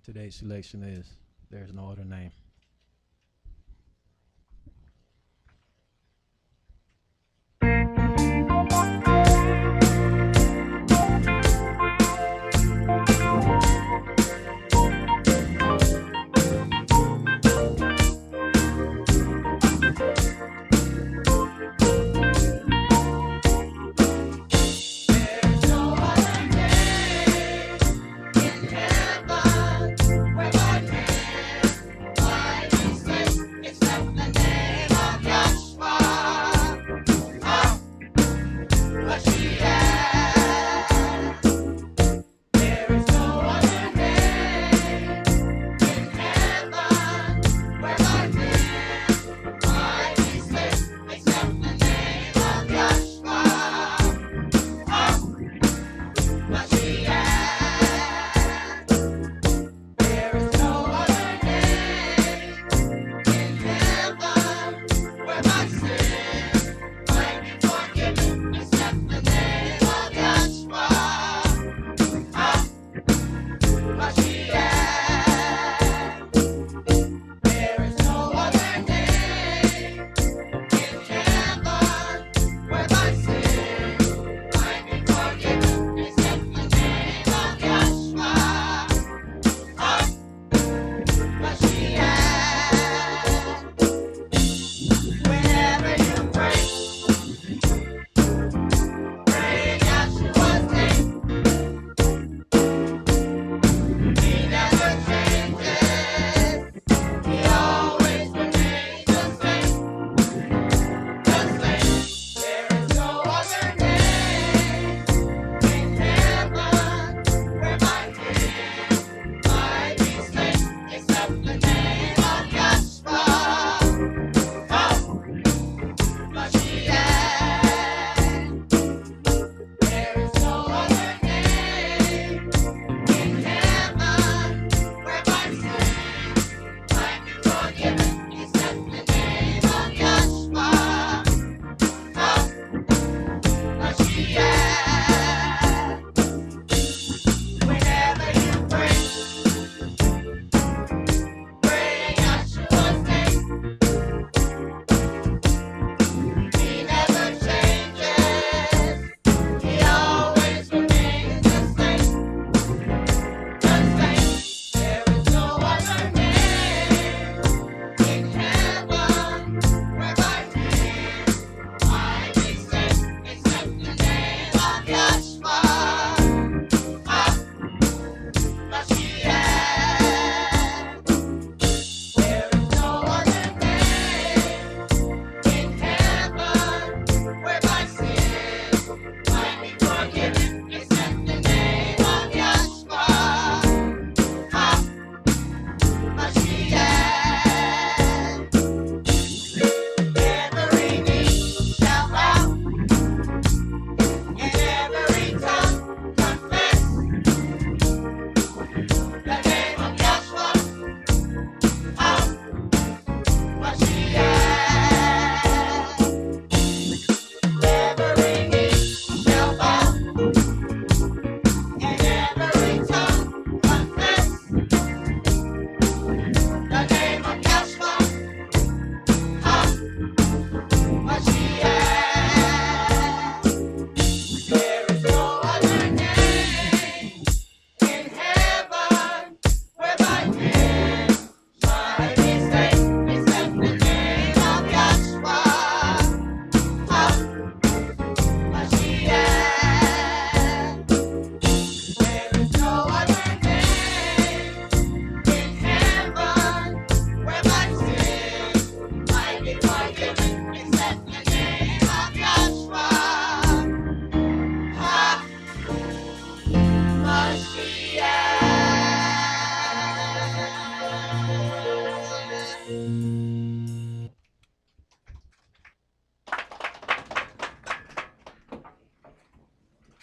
Today's selection is There's No Other Name.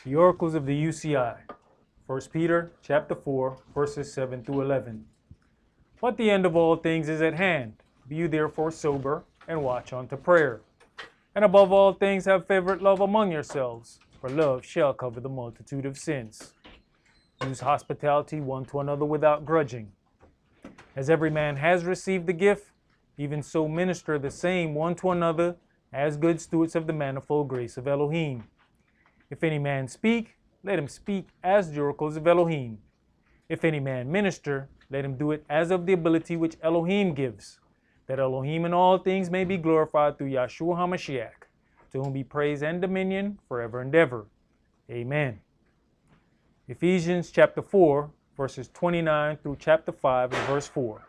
The oracles of the UCI, 1 Peter chapter 4, verses 7 through 11. But the end of all things is at hand. Be you therefore sober, and watch unto prayer. And above all things have fervent love among yourselves, for love shall cover the multitude of sins. Use hospitality one to another without grudging. As every man has received the gift, even so minister the same one to another as good stewards of the manifold grace of Elohim. If any man speak, let him speak as the oracles of Elohim. If any man minister, let him do it as of the ability which Elohim gives, that Elohim in all things may be glorified through Yahshua HaMashiach, to whom be praise and dominion forever and ever. Amen. Ephesians chapter 4, verses 29 through chapter 5 and verse 4.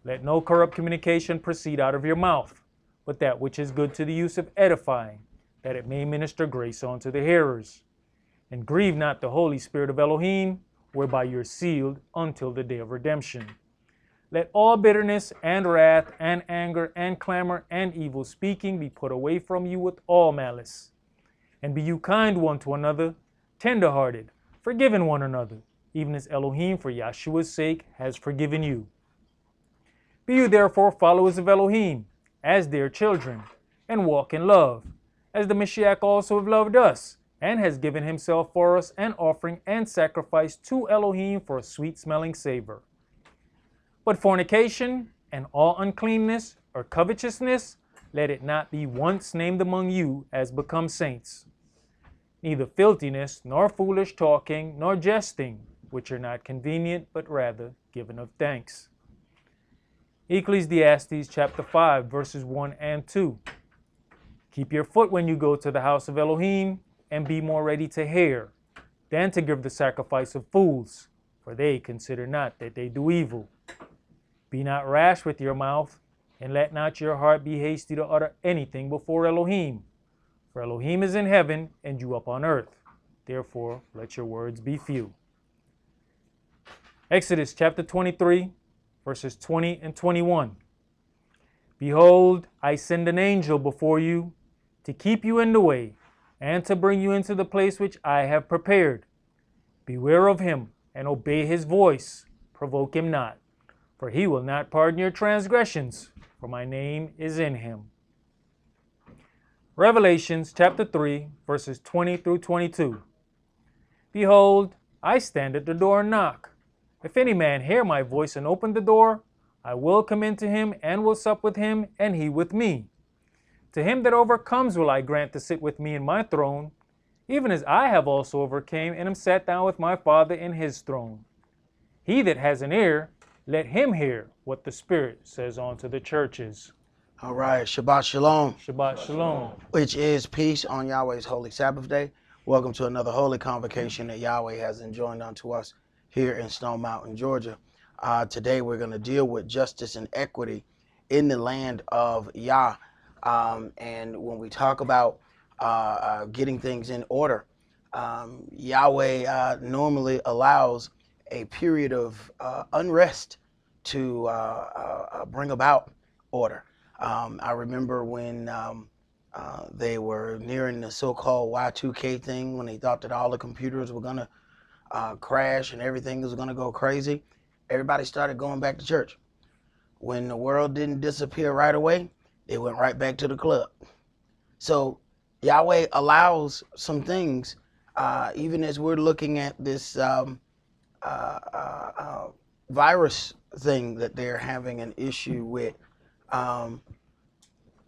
Let no corrupt communication proceed out of your mouth, but that which is good to the use of edifying, that it may minister grace unto the hearers. And grieve not the Holy Spirit of Elohim, whereby you're sealed until the day of redemption. Let all bitterness and wrath and anger and clamor and evil speaking be put away from you with all malice. And be you kind one to another, tender-hearted, forgiving one another, even as Elohim for Yahshua's sake has forgiven you. Be you therefore followers of Elohim, as dear children, and walk in love, as the Mashiach also have loved us, and has given himself for us an offering and sacrifice to Elohim for a sweet-smelling savor. But fornication and all uncleanness or covetousness, let it not be once named among you as becomes saints. Neither filthiness, nor foolish talking, nor jesting, which are not convenient, but rather given of thanks. Ecclesiastes chapter 5, verses 1 and 2. Keep your foot when you go to the house of Elohim, and be more ready to hear than to give the sacrifice of fools, for they consider not that they do evil. Be not rash with your mouth, and let not your heart be hasty to utter anything before Elohim. For Elohim is in heaven, and you upon earth. Therefore, let your words be few. Exodus chapter 23, verses 20 and 21. Behold, I send an angel before you to keep you in the way, and to bring you into the place which I have prepared. Beware of him, and obey his voice. Provoke him not, for he will not pardon your transgressions, for my name is in him. Revelations chapter 3, verses 20 through 22. Behold, I stand at the door and knock. If any man hear my voice and open the door, I will come into him and will sup with him, and he with me. To him that overcomes will I grant to sit with me in my throne, even as I have also overcame and am sat down with my Father in his throne. He that has an ear, let him hear what the Spirit says unto the churches. All right, Shabbat Shalom. Shabbat Shalom. Which is peace on Yahweh's Holy Sabbath Day. Welcome to another holy convocation that Yahweh has enjoined unto us here in Stone Mountain, Georgia. Today we're going to deal with justice and equity in the land of Yah. And when we talk about getting things in order, Yahweh normally allows a period of unrest to bring about order. I remember when they were nearing the so-called Y2K thing, when they thought that all the computers were going to crash and everything was going to go crazy. Everybody started going back to church. When the world didn't disappear right away, they went right back to the club. So Yahweh allows some things, even as we're looking at this virus thing that they're having an issue with.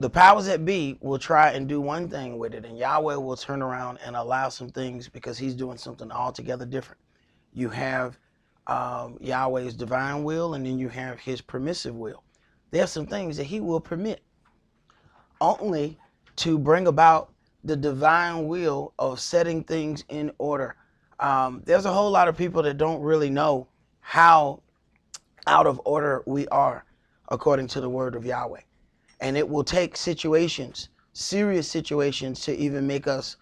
The powers that be will try and do one thing with it, and Yahweh will turn around and allow some things because he's doing something altogether different. You have Yahweh's divine will, and then you have his permissive will. There's some things that he will permit only to bring about the divine will of setting things in order. There's a whole lot of people that don't really know how out of order we are according to the word of Yahweh. And it will take situations, serious situations, to even make us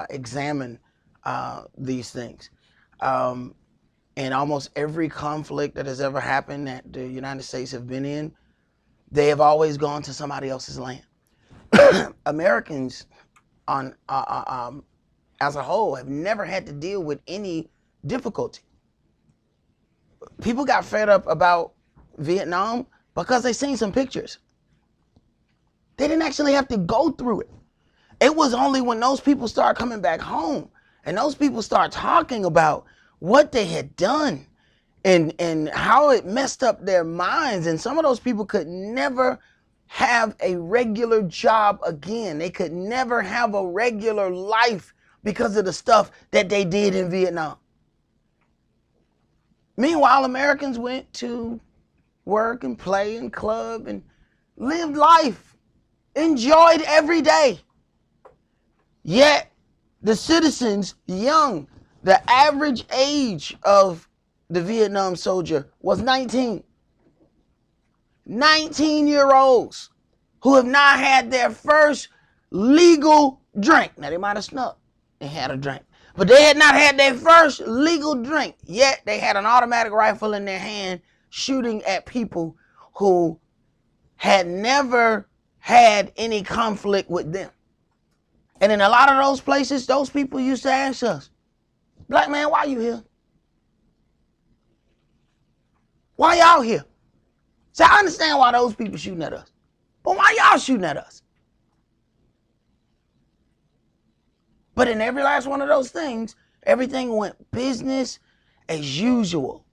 examine these things. And almost every conflict that has ever happened that the United States have been in, they have always gone to somebody else's land. Americans as a whole have never had to deal with any difficulty. People got fed up about Vietnam because they seen some pictures. They didn't actually have to go through it. It was only when those people started coming back home And those people start talking about what they had done and how it messed up their minds. And some of those people could never have a regular job again. They could never have a regular life because of the stuff that they did in Vietnam. Meanwhile, Americans went to work and play and club and lived life, enjoyed every day. Yet the citizens, young, the average age of the Vietnam soldier was 19. 19-year-olds who have not had their first legal drink. Now, they might have snuck and had a drink, but they had not had their first legal drink. Yet they had an automatic rifle in their hand shooting at people who had never had any conflict with them. And in a lot of those places, those people used to ask us, "Black man, why you here? Why y'all here?" So I understand why those people shooting at us, but why y'all shooting at us? But in every last one of those things, everything went business as usual.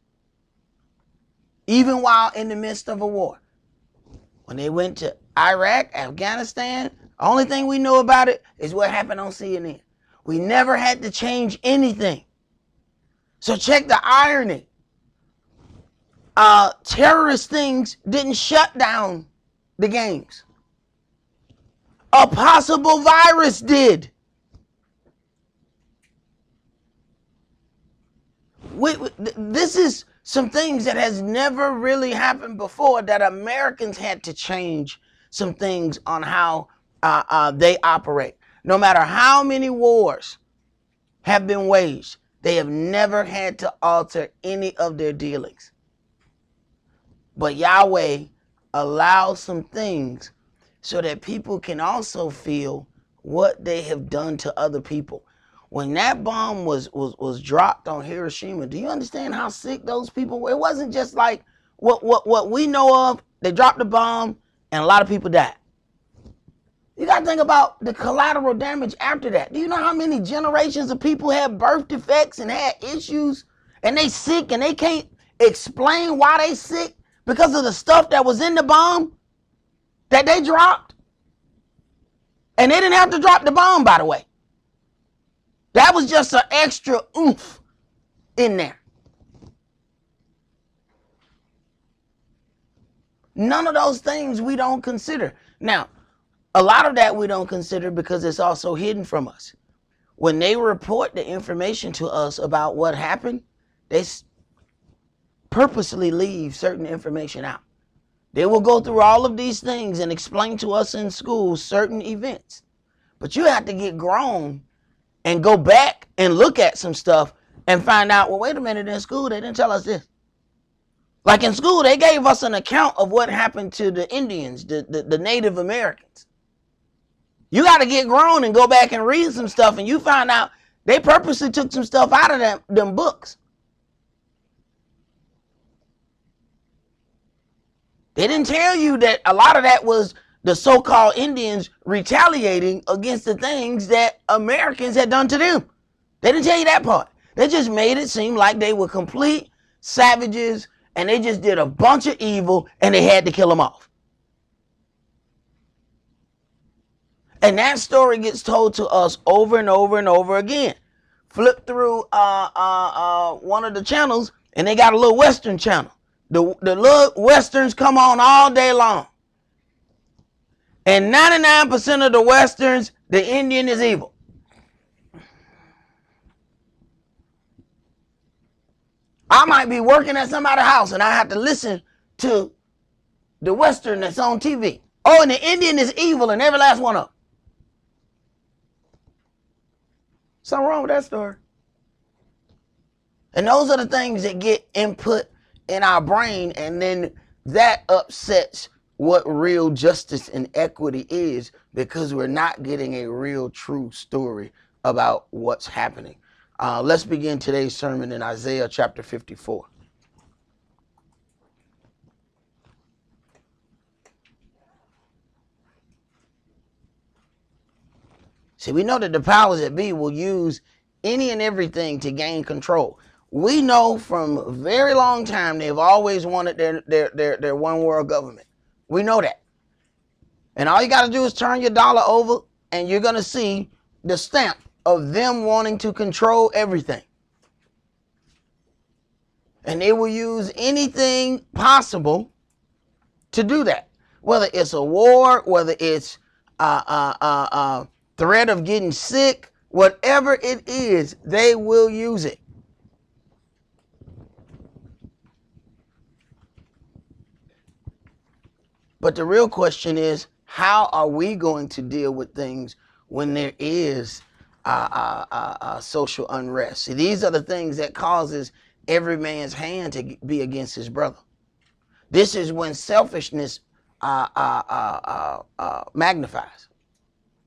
Even while in the midst of a war. When they went to Iraq, Afghanistan, the only thing we know about it is what happened on CNN. We never had to change anything. So check the irony. Terrorist things didn't shut down the games. A possible virus did. This is some things that has never really happened before, that Americans had to change some things on how they operate. No matter how many wars have been waged, they have never had to alter any of their dealings. But Yahweh allows some things so that people can also feel what they have done to other people. When that bomb was dropped on Hiroshima, do you understand how sick those people were? It wasn't just like what we know of. They dropped the bomb and a lot of people died. You got to think about the collateral damage after that. Do you know how many generations of people had birth defects and had issues, and they sick and they can't explain why they sick because of the stuff that was in the bomb that they dropped? And they didn't have to drop the bomb, by the way. That was just an extra oomph in there. None of those things we don't consider. Now, a lot of that we don't consider because it's also hidden from us. When they report the information to us about what happened, they purposely leave certain information out. They will go through all of these things and explain to us in school certain events. But you have to get grown and go back and look at some stuff and find out, well, wait a minute, in school, they didn't tell us this. Like in school, they gave us an account of what happened to the Indians, the Native Americans. You got to get grown and go back and read some stuff, and you find out they purposely took some stuff out of them books. They didn't tell you that a lot of that was the so-called Indians retaliating against the things that Americans had done to them. They didn't tell you that part. They just made it seem like they were complete savages and they just did a bunch of evil and they had to kill them off. And that story gets told to us over and over and over again. Flip through one of the channels and they got a little Western channel. The little Westerns come on all day long. And 99% of the Westerns, the Indian is evil. I might be working at somebody's house and I have to listen to the Western that's on TV. Oh, and the Indian is evil and every last one of them. Something wrong with that story. And those are the things that get input in our brain, and then that upsets what real justice and equity is, because we're not getting a real true story about what's happening. Let's begin today's sermon in Isaiah chapter 54. See, we know that the powers that be will use any and everything to gain control. We know from a very long time they've always wanted their one world government. We know that. And all you got to do is turn your dollar over and you're going to see the stamp of them wanting to control everything. And they will use anything possible to do that. Whether it's a war, whether it's threat of getting sick, whatever it is, they will use it. But the real question is, how are we going to deal with things when there is social unrest? See, these are the things that causes every man's hand to be against his brother. This is when selfishness magnifies.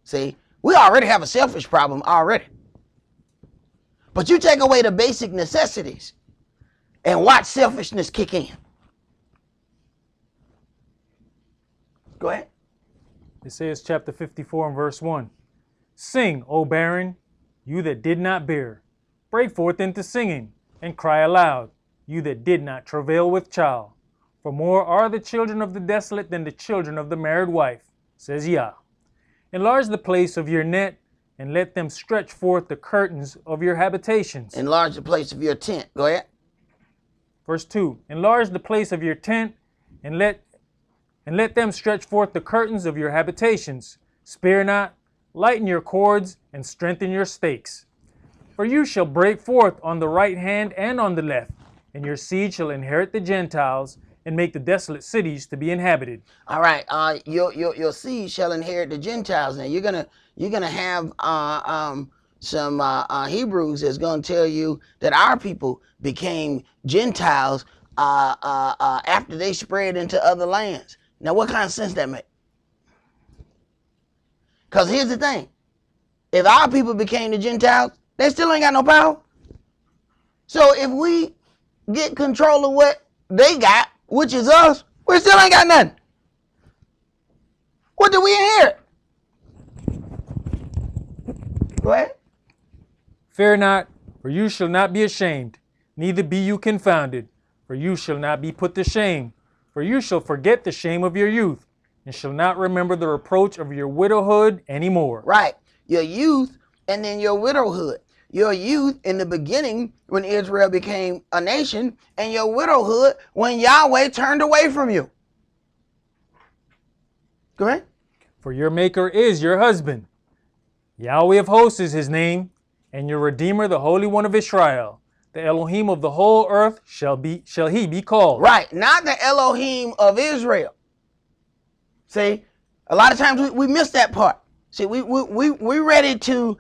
See, we already have a selfish problem already. But you take away the basic necessities and watch selfishness kick in. Go ahead. Isaiah chapter 54 and verse 1. Sing, O barren, you that did not bear. Break forth into singing, and cry aloud, you that did not travail with child. For more are the children of the desolate than the children of the married wife, says Yah. Enlarge the place of your net, and let them stretch forth the curtains of your habitations. Enlarge the place of your tent. Go ahead. Verse 2. Enlarge the place of your tent, and let them stretch forth the curtains of your habitations. Spare not, lighten your cords, and strengthen your stakes. For you shall break forth on the right hand and on the left, and your seed shall inherit the Gentiles, and make the desolate cities to be inhabited. All right, your seed shall inherit the Gentiles. Now you're gonna have some Hebrews that's gonna tell you that our people became Gentiles after they spread into other lands. Now, what kind of sense that make? Because here's the thing. If our people became the Gentiles, they still ain't got no power. So if we get control of what they got, which is us, we still ain't got nothing. What do we inherit? Go ahead. Fear not, for you shall not be ashamed, neither be you confounded, for you shall not be put to shame. For you shall forget the shame of your youth, and shall not remember the reproach of your widowhood anymore. Right. Your youth and then your widowhood. Your youth in the beginning when Israel became a nation, and your widowhood when Yahweh turned away from you. Go ahead. For your maker is your husband. Yahweh of hosts is his name, and your Redeemer, the Holy One of Israel. The Elohim of the whole earth shall he be called. Right, not the Elohim of Israel. See, a lot of times we miss that part. See, we ready to.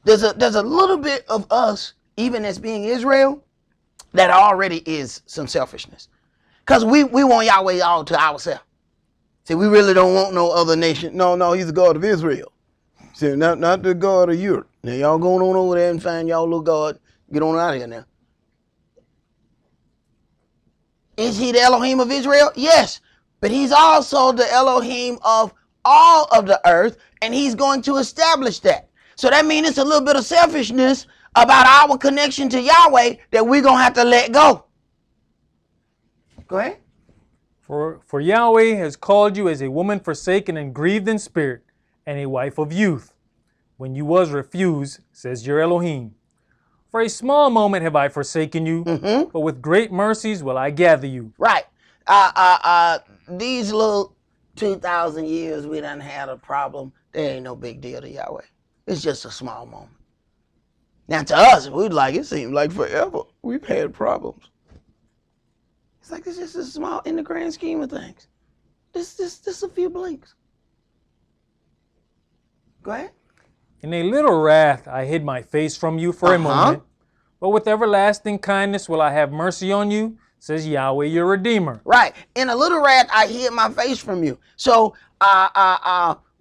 There's a little bit of us, even as being Israel, that already is some selfishness, because we want Yahweh all to ourselves. See, we really don't want no other nation. No, he's the God of Israel. See, not the God of Europe. Now y'all going on over there and find y'all little God. Get on out of here now. Is he the Elohim of Israel? Yes. But he's also the Elohim of all of the earth, and he's going to establish that. So that means it's a little bit of selfishness about our connection to Yahweh that we're going to have to let go. Go ahead. For Yahweh has called you as a woman forsaken and grieved in spirit, and a wife of youth, when you was refused, says your Elohim. For a small moment have I forsaken you, but with great mercies will I gather you. Right. These little 2,000 years we done had a problem, there ain't no big deal to Yahweh. It's just a small moment. Now to us, we'd like, it seems like forever we've had problems. It's like it's just a small, in the grand scheme of things. This a few blinks. Go ahead. In a little wrath I hid my face from you for a moment, but with everlasting kindness will I have mercy on you, says Yahweh your Redeemer. Right. In a little wrath I hid my face from you. So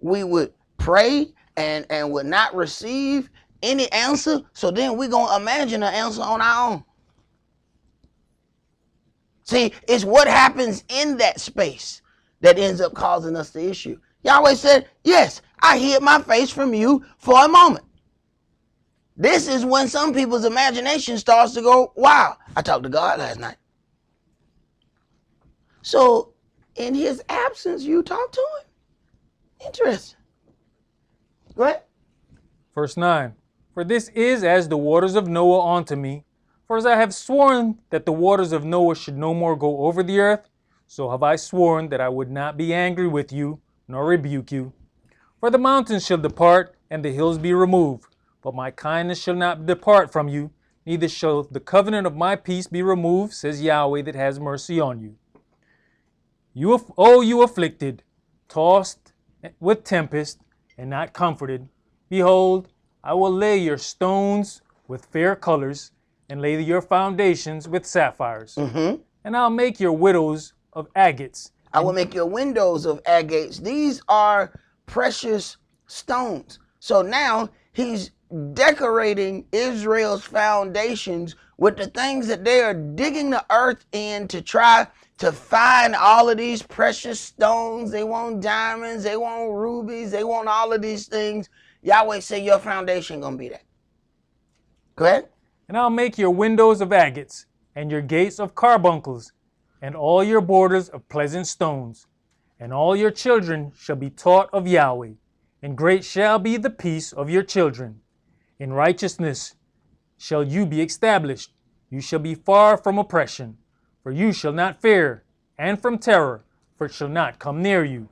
we would pray and would not receive any answer. So then we're going to imagine an answer on our own. See, it's what happens in that space that ends up causing us the issue. Yahweh said, yes, I hid my face from you for a moment. This is when some people's imagination starts to go, wow, I talked to God last night. So in his absence, you talk to him? Interesting. Go ahead. Verse 9. For this is as the waters of Noah unto me. For as I have sworn that the waters of Noah should no more go over the earth, so have I sworn that I would not be angry with you, nor rebuke you. For the mountains shall depart, and the hills be removed, but my kindness shall not depart from you, neither shall the covenant of my peace be removed, says Yahweh that has mercy on you. You afflicted, tossed with tempest, and not comforted, behold, I will lay your stones with fair colors, and lay your foundations with sapphires. And I'll make your widows of agates. I will make your windows of agates. These are precious stones. So now he's decorating Israel's foundations with the things that they are digging the earth in to try to find all of these precious stones. They want diamonds, they want rubies, they want all of these things. Yahweh said your foundation gonna be that. Go ahead. And I'll make your windows of agates, and your gates of carbuncles, and all your borders of pleasant stones. And all your children shall be taught of Yahweh, and great shall be the peace of your children. In righteousness shall you be established. You shall be far from oppression, for you shall not fear, and from terror, for it shall not come near you.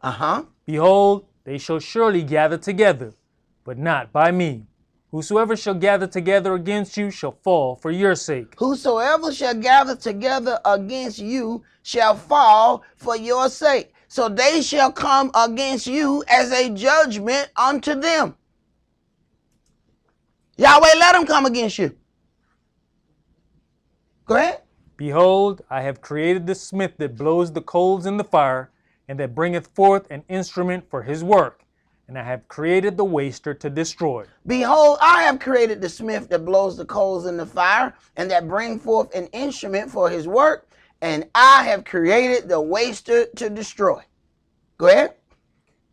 Behold, they shall surely gather together, but not by me. Whosoever shall gather together against you shall fall for your sake. Whosoever shall gather together against you shall fall for your sake. So they shall come against you as a judgment unto them. Yahweh, let them come against you. Go ahead. Behold, I have created the smith that blows the coals in the fire, and that bringeth forth an instrument for his work. And I have created the waster to destroy. Behold, I have created the smith that blows the coals in the fire, and that bring forth an instrument for his work. And I have created the waster to destroy. Go ahead.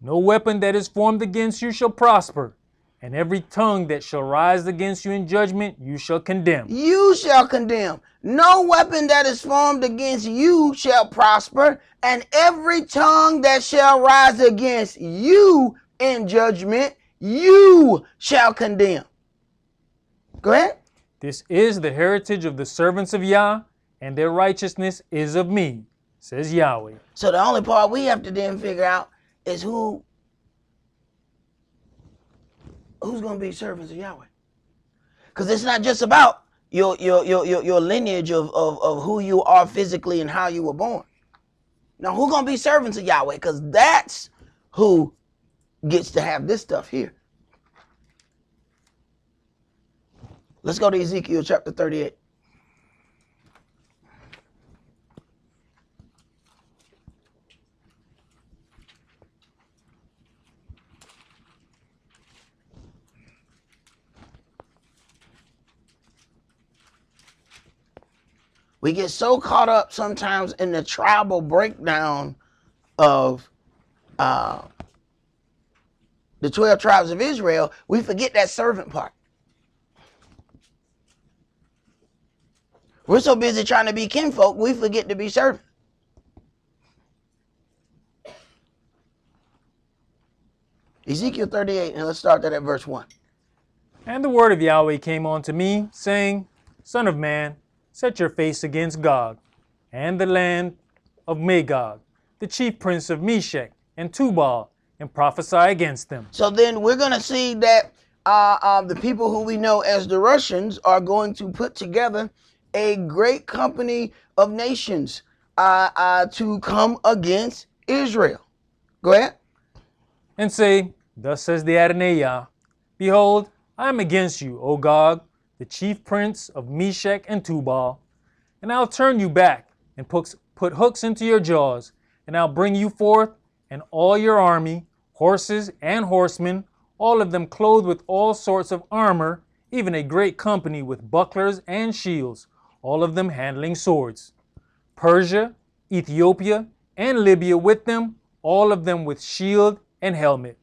No weapon that is formed against you shall prosper, and every tongue that shall rise against you in judgment you shall condemn. You shall condemn. No weapon that is formed against you shall prosper, and every tongue that shall rise against you in judgment, you shall condemn. Go ahead. This is the heritage of the servants of Yah, and their righteousness is of me, says Yahweh. So the only part we have to then figure out is who's going to be servants of Yahweh. Because it's not just about your lineage of who you are physically and how you were born. Now, who's going to be servants of Yahweh? Because that's who gets to have this stuff here. Let's go to Ezekiel chapter 38. We get so caught up sometimes in the tribal breakdown of the 12 tribes of Israel, we forget that servant part. We're so busy trying to be kinfolk, we forget to be servant. Ezekiel 38, and let's start that at verse 1. And the word of Yahweh came unto me, saying, Son of man, set your face against Gog, and the land of Magog, the chief prince of Meshech and Tubal, and prophesy against them. So then we're going to see that the people who we know as the Russians are going to put together a great company of nations to come against Israel. Go ahead. And say, Thus says the Adonai Yah, Behold, I am against you, O Gog, the chief prince of Meshech and Tubal, and I'll turn you back and put hooks into your jaws, and I'll bring you forth and all your army, horses and horsemen, all of them clothed with all sorts of armor, even a great company with bucklers and shields, all of them handling swords. Persia, Ethiopia, and Libya with them, all of them with shield and helmet.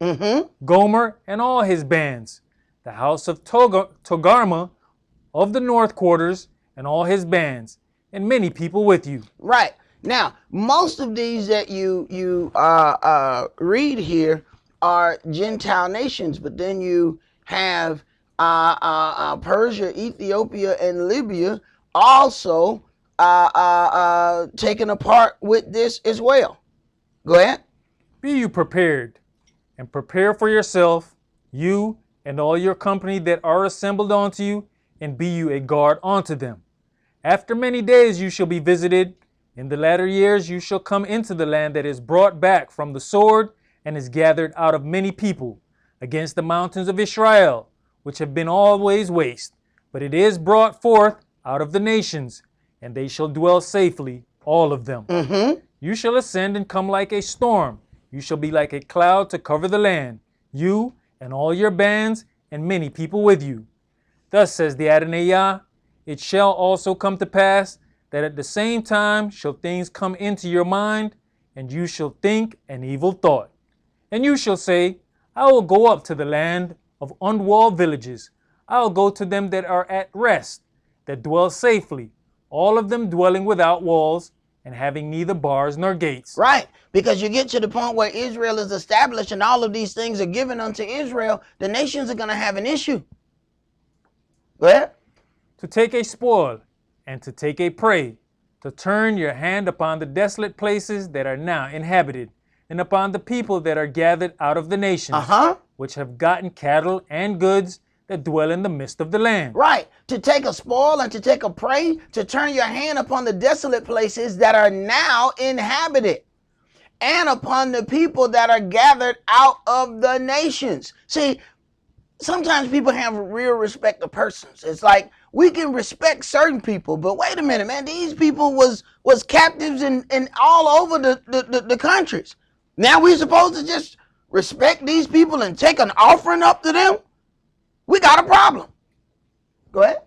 Gomer and all his bands. the house of Togarma of the north quarters, and all his bands, and many people with you. Right. Now, most of these that you read here are Gentile nations, but then you have Persia, Ethiopia, and Libya also taken a part with this as well. Go ahead. Be you prepared, and prepare for yourself, you and all your company that are assembled unto you, and be you a guard unto them. After many days you shall be visited. In the latter years you shall come into the land that is brought back from the sword, and is gathered out of many people, against the mountains of Israel, which have been always waste. But it is brought forth out of the nations, and they shall dwell safely, all of them. You shall ascend and come like a storm. You shall be like a cloud to cover the land, you and all your bands, and many people with you. Thus says the Adonai Yah, it shall also come to pass that at the same time shall things come into your mind, and you shall think an evil thought. And you shall say, I will go up to the land of unwalled villages. I will go to them that are at rest, that dwell safely, all of them dwelling without walls, and having neither bars nor gates. Right, because you get to the point where Israel is established and all of these things are given unto Israel, the nations are going to have an issue. Go ahead. To take a spoil, and to take a prey, to turn your hand upon the desolate places that are now inhabited, and upon the people that are gathered out of the nations, which have gotten cattle and goods that dwell in the midst of the land. Right, to take a spoil and to take a prey, to turn your hand upon the desolate places that are now inhabited, and upon the people that are gathered out of the nations. See, sometimes people have real respect of persons. It's like we can respect certain people, but wait a minute, man, these people was captives in all over the countries. Now we're supposed to just respect these people and take an offering up to them? We got a problem. Go ahead.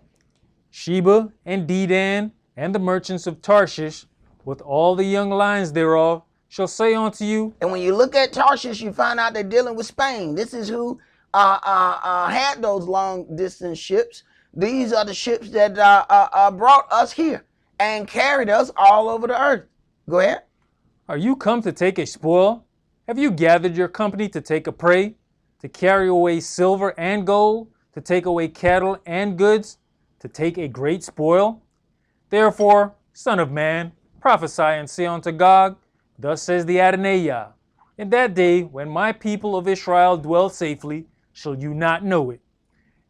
Sheba and Dedan and the merchants of Tarshish, with all the young lions thereof, shall say unto you. And when you look at Tarshish, you find out they're dealing with Spain. This is who had those long distance ships. These are the ships that brought us here and carried us all over the earth. Go ahead. Are you come to take a spoil? Have you gathered your company to take a prey, to carry away silver and gold, to take away cattle and goods, to take a great spoil? Therefore, Son of man, prophesy and say unto Gog, thus says the Adonai Yah, in that day when my people of Israel dwell safely, shall you not know it.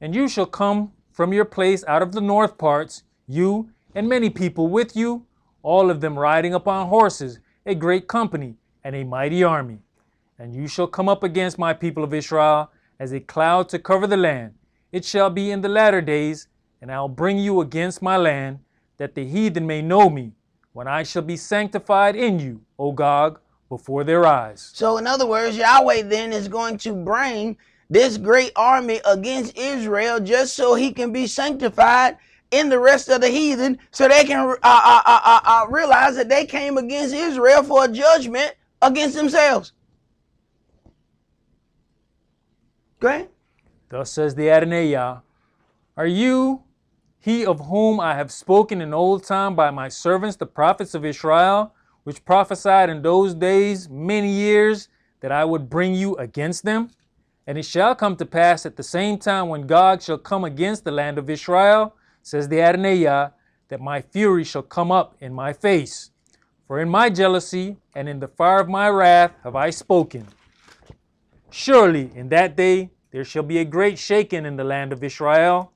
And you shall come from your place out of the north parts, you and many people with you, all of them riding upon horses, a great company and a mighty army. And you shall come up against my people of Israel as a cloud to cover the land. It shall be in the latter days, and I'll bring you against my land, that the heathen may know me, when I shall be sanctified in you, O Gog, before their eyes. So in other words, Yahweh then is going to bring this great army against Israel just so he can be sanctified in the rest of the heathen, so they can realize that they came against Israel for a judgment against themselves. Go ahead. Thus says the Adonai Yah, are you he of whom I have spoken in old time by my servants the prophets of Israel, which prophesied in those days many years that I would bring you against them? And it shall come to pass at the same time when Gog shall come against the land of Israel, says the Adonai Yah, that my fury shall come up in my face. For in my jealousy and in the fire of my wrath have I spoken. Surely in that day there shall be a great shaking in the land of Israel,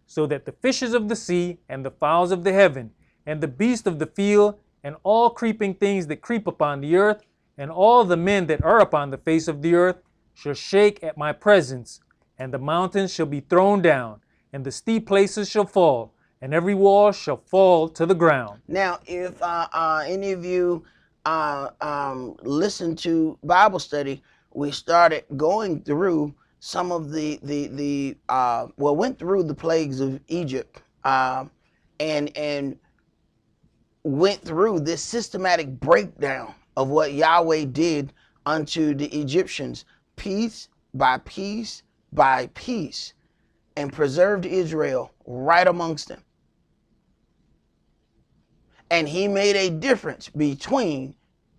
so that the fishes of the sea and the fowls of the heaven and the beasts of the field and all creeping things that creep upon the earth and all the men that are upon the face of the earth shall shake at my presence, and the mountains shall be thrown down, and the steep places shall fall, and every wall shall fall to the ground. Now, if any of you listen to Bible study, we started going through some of went through the plagues of Egypt, and went through this systematic breakdown of what Yahweh did unto the Egyptians, piece by piece by piece. and preserved Israel right amongst them. And he made a difference between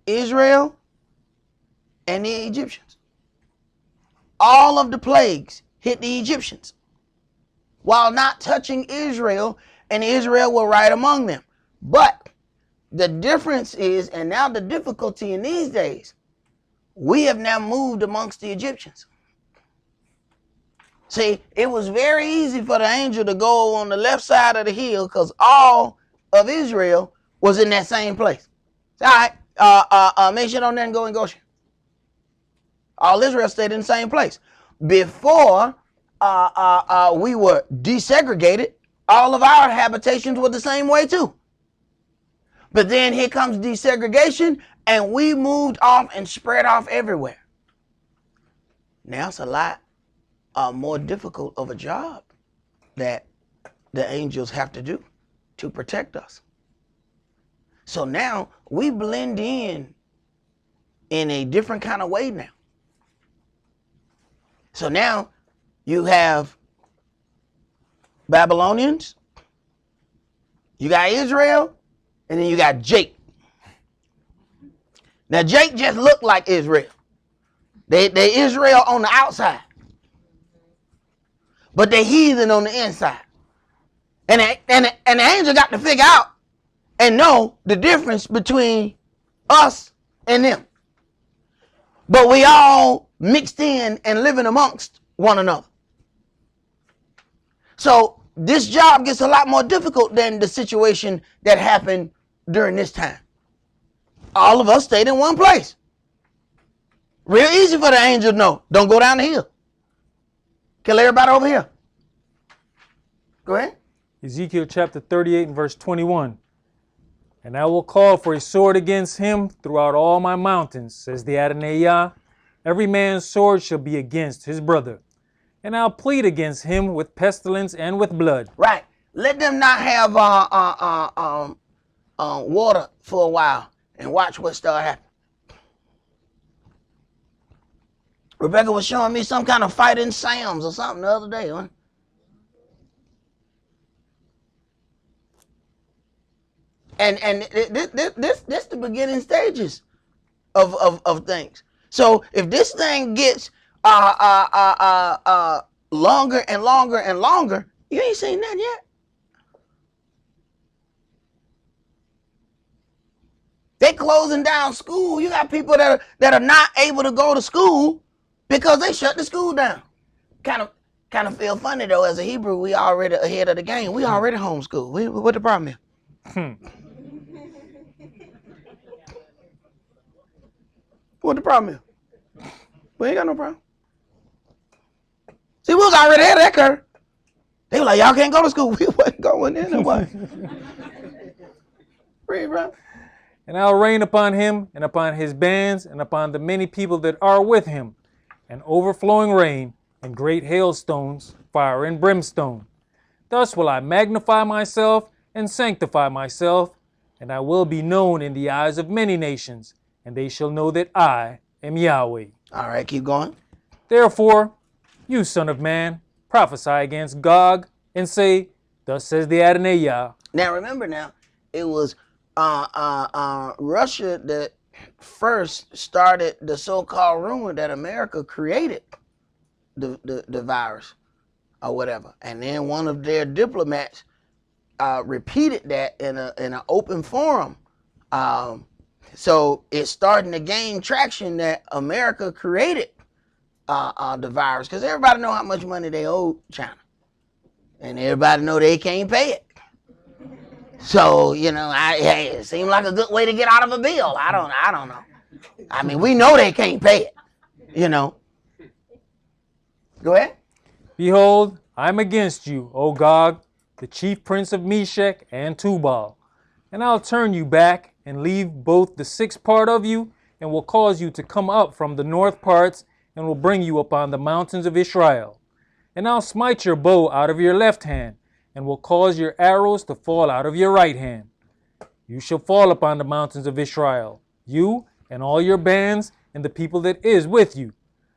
Israel and the Egyptians. All of the plagues hit the Egyptians while not touching Israel, and Israel were right among them. But the difference is, and now the difficulty in these days, we have now moved amongst the Egyptians. See, it was very easy for the angel to go on the left side of the hill because all of Israel was in that same place. All right, make sure don't then go and Goshen. All Israel stayed in the same place. Before we were desegregated, all of our habitations were the same way too. But then here comes desegregation, and we moved off and spread off everywhere. Now it's a lot more difficult of a job that the angels have to do to protect us. So now we blend in a different kind of way now. So now you have Babylonians, you got Israel, and then you got Jake. Now Jake just looked like Israel. They Israel on the outside, but they heathen on the inside. And the angel got to figure out and know the difference between us and them. But we all mixed in and living amongst one another. So this job gets a lot more difficult than the situation that happened during this time. All of us stayed in one place. Real easy for the angel to know. Don't go down the hill. Kill everybody over here. Go ahead. Ezekiel chapter 38 and verse 21. And I will call for a sword against him throughout all my mountains, says the Adonai Yah. Every man's sword shall be against his brother. And I'll plead against him with pestilence and with blood. Right. Let them not have water for a while and watch what start happening. Rebecca was showing me some kind of fight in Sam's or something the other day. Huh? And this the beginning stages of things. So if this thing gets longer and longer and longer, you ain't seen that yet. They closing down school. You got people that are not able to go to school because they shut the school down. Kind of feel funny though. As a Hebrew, we already ahead of the game. We already homeschool. What the problem is? What the problem is? We ain't got no problem. See, we was already ahead of that curve. They were like, y'all can't go to school. We wasn't going in and what? Read, bro. And I'll rain upon him and upon his bands and upon the many people that are with him, and overflowing rain and great hailstones, fire and brimstone. Thus will I magnify myself and sanctify myself, and I will be known in the eyes of many nations, and they shall know that I am Yahweh. All right, keep going. Therefore, you son of man, prophesy against Gog and say, thus says the Adonai Yah. Now remember now, it was Russia that first started the so-called rumor that America created the virus or whatever. And then one of their diplomats repeated that in an open forum. So it's starting to gain traction that America created the virus, because everybody know how much money they owe China, and everybody know they can't pay it. So it seemed like a good way to get out of a bill. I don't know. I mean, we know they can't pay it. Go ahead. Behold, I am against you, O Gog, the chief prince of Meshech and Tubal, and I'll turn you back and leave both the sixth part of you, and will cause you to come up from the north parts, and will bring you upon the mountains of Israel. And I'll smite your bow out of your left hand, and will cause your arrows to fall out of your right hand. You shall fall upon the mountains of Israel, you and all your bands, and the people that is with you.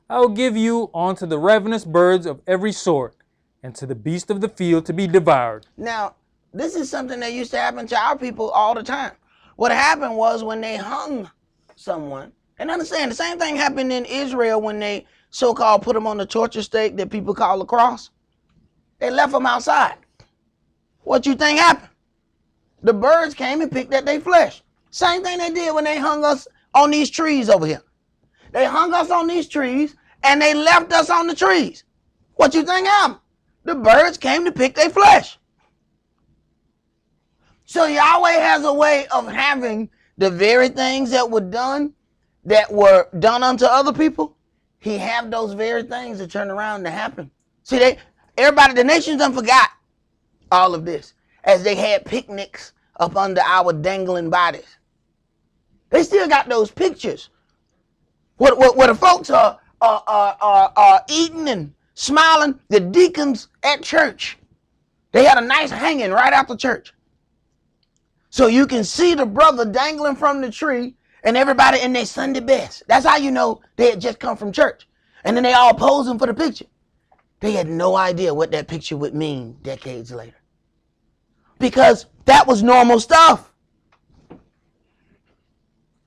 I will give you unto the ravenous birds of every sort, and to the beast of the field to be devoured. Now, this is something that used to happen to our people all the time. What happened was when they hung someone, and understand the same thing happened in Israel when they so-called put them on the torture stake that people call the cross. They left them outside. What you think happened? The birds came and picked at their flesh. Same thing they did when they hung us on these trees over here. They hung us on these trees and they left us on the trees. What you think happened? The birds came to pick their flesh. So Yahweh has a way of having the very things that were done unto other people. He have those very things that turn around to happen. See, everybody, the nations done forgot all of this as they had picnics up under our dangling bodies. They still got those pictures where the folks are eating and smiling. The deacons at church, they had a nice hanging right after church. So you can see the brother dangling from the tree and everybody in their Sunday best. That's how you know they had just come from church. And then they all posing for the picture. They had no idea what that picture would mean decades later. Because that was normal stuff.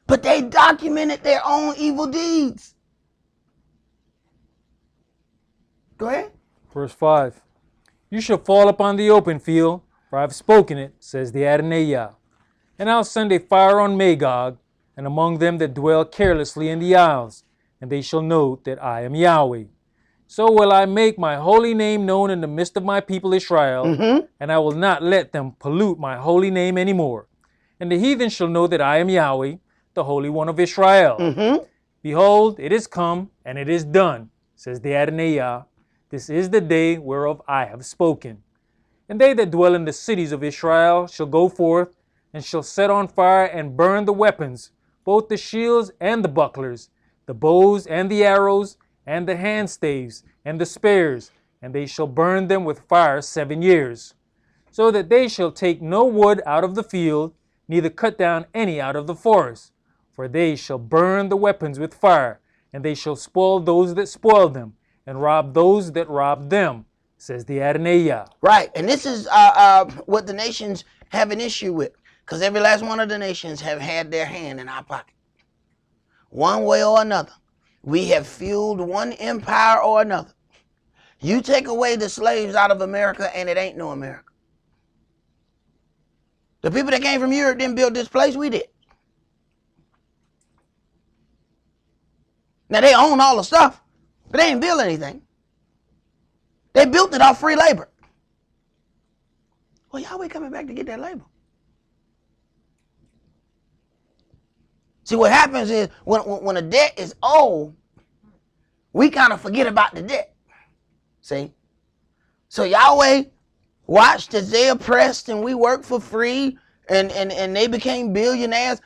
But they documented their own evil deeds. Go ahead. Verse 5. You shall fall upon the open field, for I have spoken it, says the Adonai. And I'll send a fire on Magog, and among them that dwell carelessly in the isles, and they shall know that I am Yahweh. So will I make my holy name known in the midst of my people Israel, and I will not let them pollute my holy name anymore. And the heathen shall know that I am Yahweh, the Holy One of Israel. Behold, it is come, and it is done, says the Adonai. This is the day whereof I have spoken. And they that dwell in the cities of Israel shall go forth, and shall set on fire and burn the weapons, both the shields and the bucklers, the bows and the arrows, and the handstaves and the spears, and they shall burn them with fire 7 years. So that they shall take no wood out of the field, neither cut down any out of the forest. For they shall burn the weapons with fire, and they shall spoil those that spoil them, and rob those that rob them, says the Adonai. Right, and this is what the nations have an issue with, because every last one of the nations have had their hand in our pocket. One way or another. We have fueled one empire or another. You take away the slaves out of America and it ain't no America. The people that came from Europe didn't build this place, we did. Now they own all the stuff, but they ain't build anything. They built it off free labor. Well, Yahweh coming back to get that labor. See, what happens is when a debt is owed, we kind of forget about the debt. See? So Yahweh watched as they oppressed and we worked for free and they became billionaires.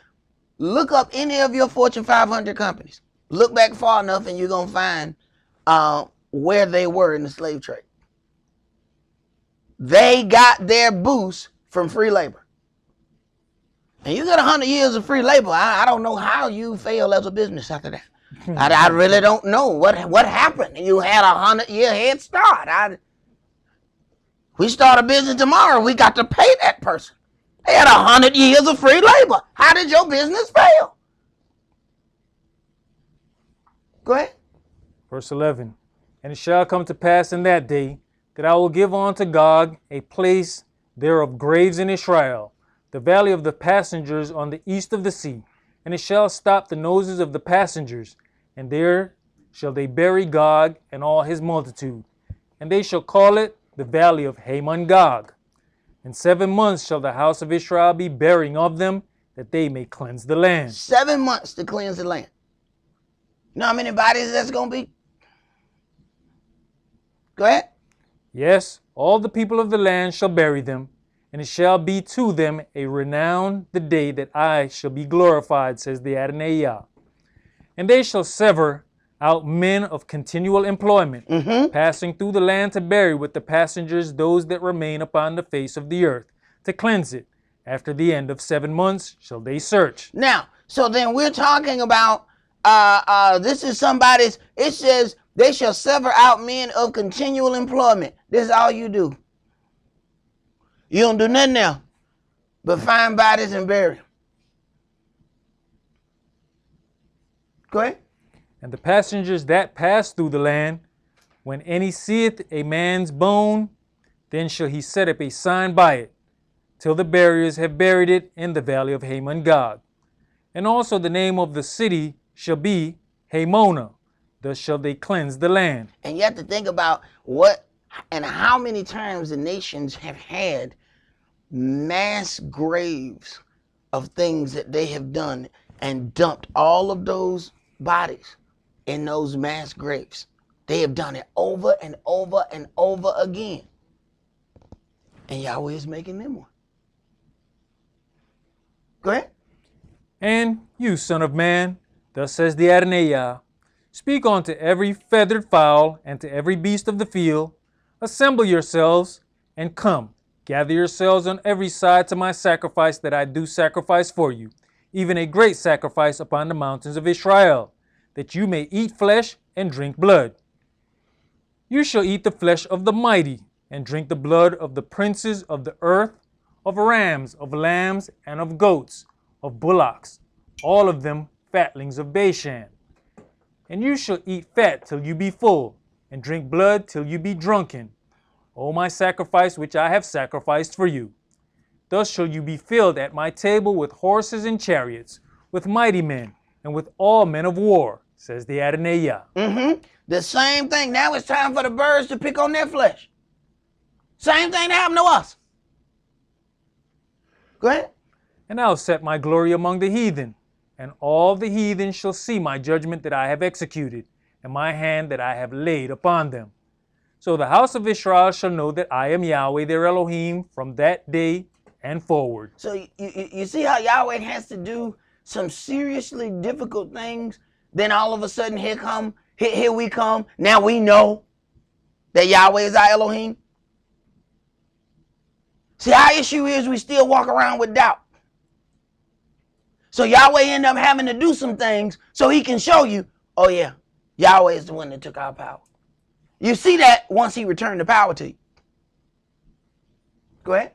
Look up any of your Fortune 500 companies. Look back far enough and you're going to find where they were in the slave trade. They got their boost from free labor. And you got 100 years of free labor. I don't know how you fail as a business after that. I really don't know what happened. You had 100-year head start. We start a business tomorrow. We got to pay that person. They had 100 years of free labor. How did your business fail? Go ahead. Verse 11. And it shall come to pass in that day that I will give unto Gog a place there of graves in Israel, the valley of the passengers on the east of the sea, and it shall stop the noses of the passengers, and there shall they bury Gog and all his multitude, and they shall call it the valley of Haman Gog. In 7 months shall the house of Israel be burying of them, that they may cleanse the land. 7 months to cleanse the land. You know how many bodies that's going to be? Go ahead. Yes, all the people of the land shall bury them, and it shall be to them a renown the day that I shall be glorified, says the Adonai. And they shall sever out men of continual employment, passing through the land to bury with the passengers those that remain upon the face of the earth, to cleanse it. After the end of 7 months shall they search. Now, so then we're talking about, this is somebody's, it says They shall sever out men of continual employment. This is all you do. You don't do nothing else but find bodies and bury them. Go ahead. And the passengers that pass through the land, when any seeth a man's bone, then shall he set up a sign by it, till the buriers have buried it in the valley of Haman Gog. And also the name of the city shall be Hamona. Thus shall they cleanse the land. And you have to think about what and how many times the nations have had mass graves of things that they have done and dumped all of those bodies in those mass graves. They have done it over and over and over again. And Yahweh is making them one. Go ahead. And you, son of man, thus says the Adonai, speak unto every feathered fowl and to every beast of the field, assemble yourselves and come, gather yourselves on every side to my sacrifice that I do sacrifice for you, even a great sacrifice upon the mountains of Israel, that you may eat flesh and drink blood. You shall eat the flesh of the mighty, and drink the blood of the princes of the earth, of rams, of lambs, and of goats, of bullocks, all of them fatlings of Bashan. And you shall eat fat till you be full, and drink blood till you be drunken, O my sacrifice which I have sacrificed for you. Thus shall you be filled at my table with horses and chariots, with mighty men, and with all men of war, says the Adonai. The same thing. Now it's time for the birds to pick on their flesh. Same thing that happened to us. Go ahead. And I'll set my glory among the heathen, and all the heathen shall see my judgment that I have executed, and my hand that I have laid upon them. So the house of Israel shall know that I am Yahweh their Elohim from that day and forward. So you see how Yahweh has to do some seriously difficult things. Then all of a sudden here we come. Now we know that Yahweh is our Elohim. See, our issue is we still walk around with doubt. So Yahweh end up having to do some things so he can show you, oh yeah, Yahweh is the one that took our power. You see that once he returned the power to you. Go ahead.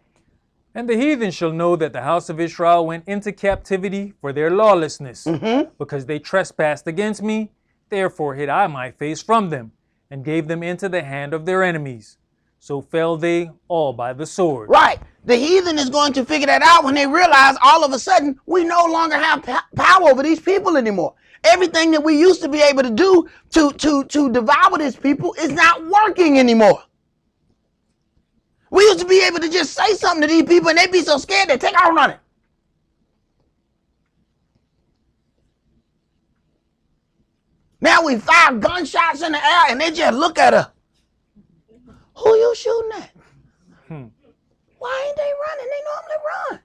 And the heathen shall know that the house of Israel went into captivity for their lawlessness, because they trespassed against me. Therefore hid I my face from them, and gave them into the hand of their enemies. So fell they all by the sword. Right. The heathen is going to figure that out when they realize all of a sudden we no longer have power over these people anymore. Everything that we used to be able to do to devour these people is not working anymore. We used to be able to just say something to these people and they'd be so scared they take out running. Now we fire gunshots in the air and they just look at us. Who you shooting at? Why ain't they running? They normally run.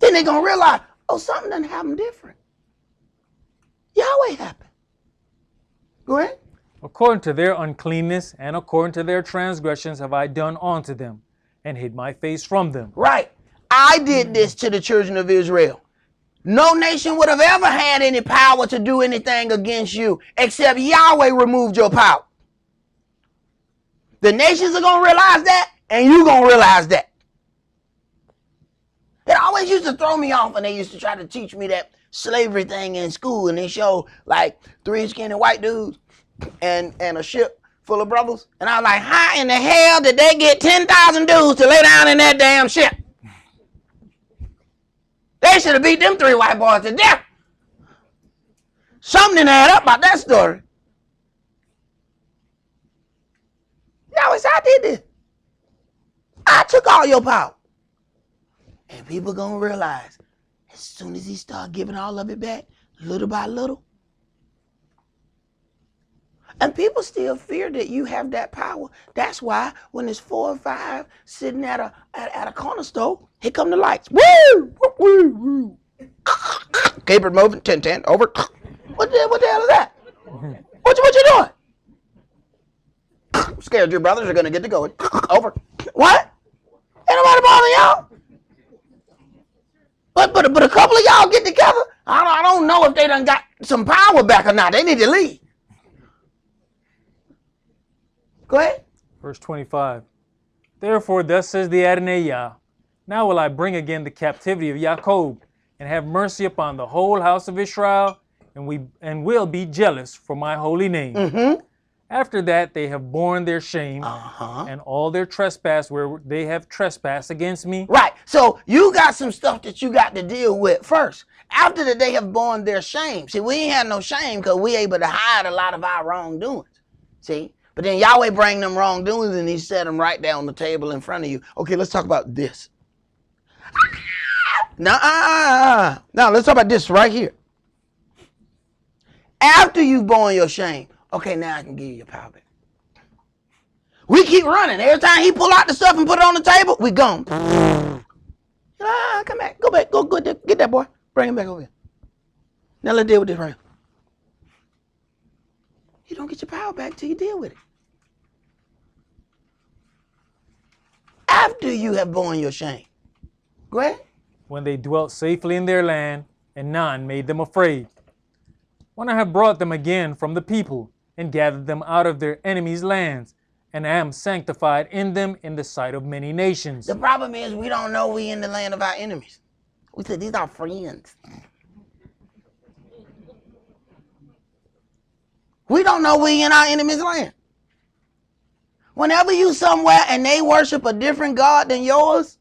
Then they're going to realize, oh, something done happened different. Yahweh happened. Go ahead. According to their uncleanness and according to their transgressions have I done unto them, and hid my face from them. Right. I did this to the children of Israel. No nation would have ever had any power to do anything against you except Yahweh removed your power. The nations are going to realize that, and you're going to realize that. It always used to throw me off when they used to try to teach me that slavery thing in school, and they show like 3 skinny white dudes and a ship full of brothers. And I was like, how in the hell did they get 10,000 dudes to lay down in that damn ship? They should have beat them 3 white boys to death. Something didn't add up about that story. Yahweh said, I did this. I took all your power. And people gonna realize, as soon as he start giving all of it back, little by little. And people still fear that you have that power. That's why when there's 4 or 5 sitting at a corner store, here come the lights. Woo! Woo! Woo! Keep it moving. 10-10. Over. What the hell is that? What you doing? I'm scared your brothers are gonna get to going. Over. What? Ain't nobody bothering y'all. But a couple of y'all get together. I don't know if they done got some power back or not. They need to leave. Go ahead. Verse 25. Therefore, thus says the Adonai Yah, now will I bring again the captivity of Yaakov, and have mercy upon the whole house of Israel, and will be jealous for my holy name. Mm-hmm. After that they have borne their shame Uh-huh. and all their trespass where they have trespassed against me. Right. So you got some stuff that you got to deal with first. After that they have borne their shame. See, we ain't had no shame because we able to hide a lot of our wrongdoings. See? But then Yahweh bring them wrongdoings and he set them right there on the table in front of you. Okay, let's talk about this. Now, let's talk about this right here. After you've borne your shame, okay, now I can give you your power back. We keep running. Every time he pull out the stuff and put it on the table, we gone. Come back. Go back. Go get that boy. Bring him back over here. Now let's deal with this right here. You don't get your power back till you deal with it. After you have borne your shame. Go ahead. When they dwelt safely in their land, and none made them afraid. When I have brought them again from the people, and gathered them out of their enemies' lands, and am sanctified in them in the sight of many nations. The problem is we don't know we in the land of our enemies. We said these are friends. We don't know we in our enemy's land. Whenever you somewhere and they worship a different God than yours,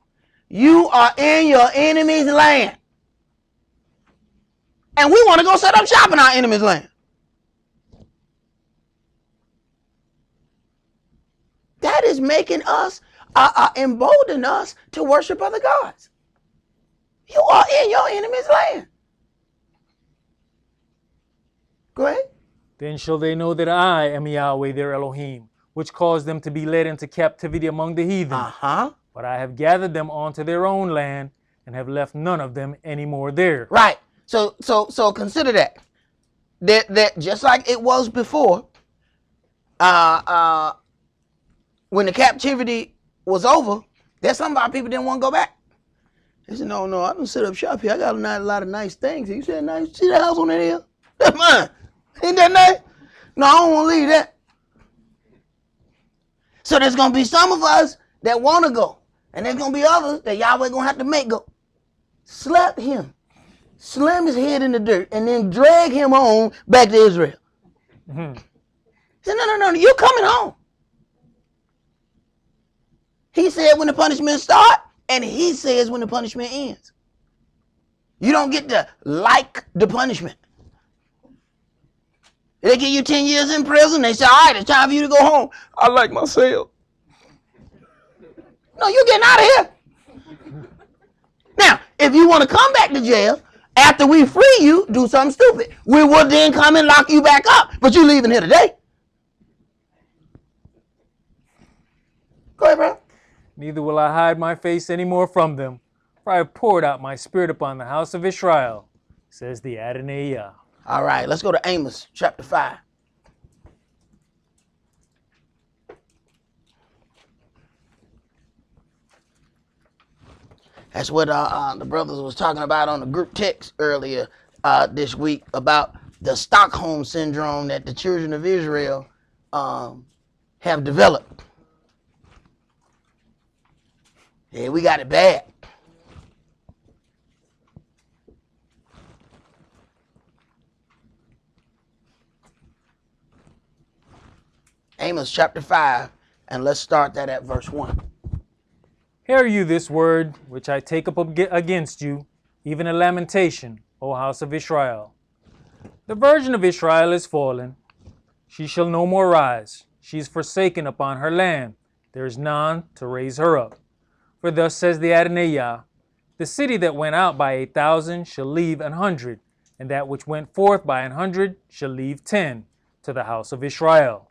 you are in your enemy's land. And we want to go set up shop in our enemy's land. That is making us, embolden us to worship other gods. You are in your enemy's land. Go ahead. Then shall they know that I am Yahweh their Elohim, which caused them to be led into captivity among the heathen. Uh-huh. But I have gathered them onto their own land, and have left none of them any more there. Right. So consider that. That just like it was before, when the captivity was over, there's some of our people didn't want to go back. They said, no, I don't set up shop here. I got a lot of nice things. You said nice. See that house on that hill? That's mine. Ain't that nice? No, I don't want to leave that. So there's going to be some of us that want to go. And there's going to be others that Yahweh going to have to make go. Slap him. Slam his head in the dirt. And then drag him on back to Israel. Mm-hmm. He said, no, you're coming home. He said when the punishment starts, and he says when the punishment ends. You don't get to like the punishment. They give you 10 years in prison, they say, all right, it's time for you to go home. I like my cell. No, you're getting out of here. Now, if you want to come back to jail, after we free you, do something stupid. We will then come and lock you back up, but you're leaving here today. Go ahead, bro. Neither will I hide my face any more from them, for I have poured out my spirit upon the house of Israel, says the Adonai Yah. All right, let's go to Amos chapter 5. That's what the brothers was talking about on the group text earlier this week about the Stockholm syndrome that the children of Israel have developed. Yeah, we got it bad. Amos chapter 5, and let's start that at verse 1. Hear you this word which I take up against you, even a lamentation, O house of Israel. The virgin of Israel is fallen. She shall no more rise. She is forsaken upon her land. There is none to raise her up. For thus says the Adonai Yah, the city that went out by 1,000 shall leave 100, and that which went forth by 100 shall leave 10 to the house of Israel.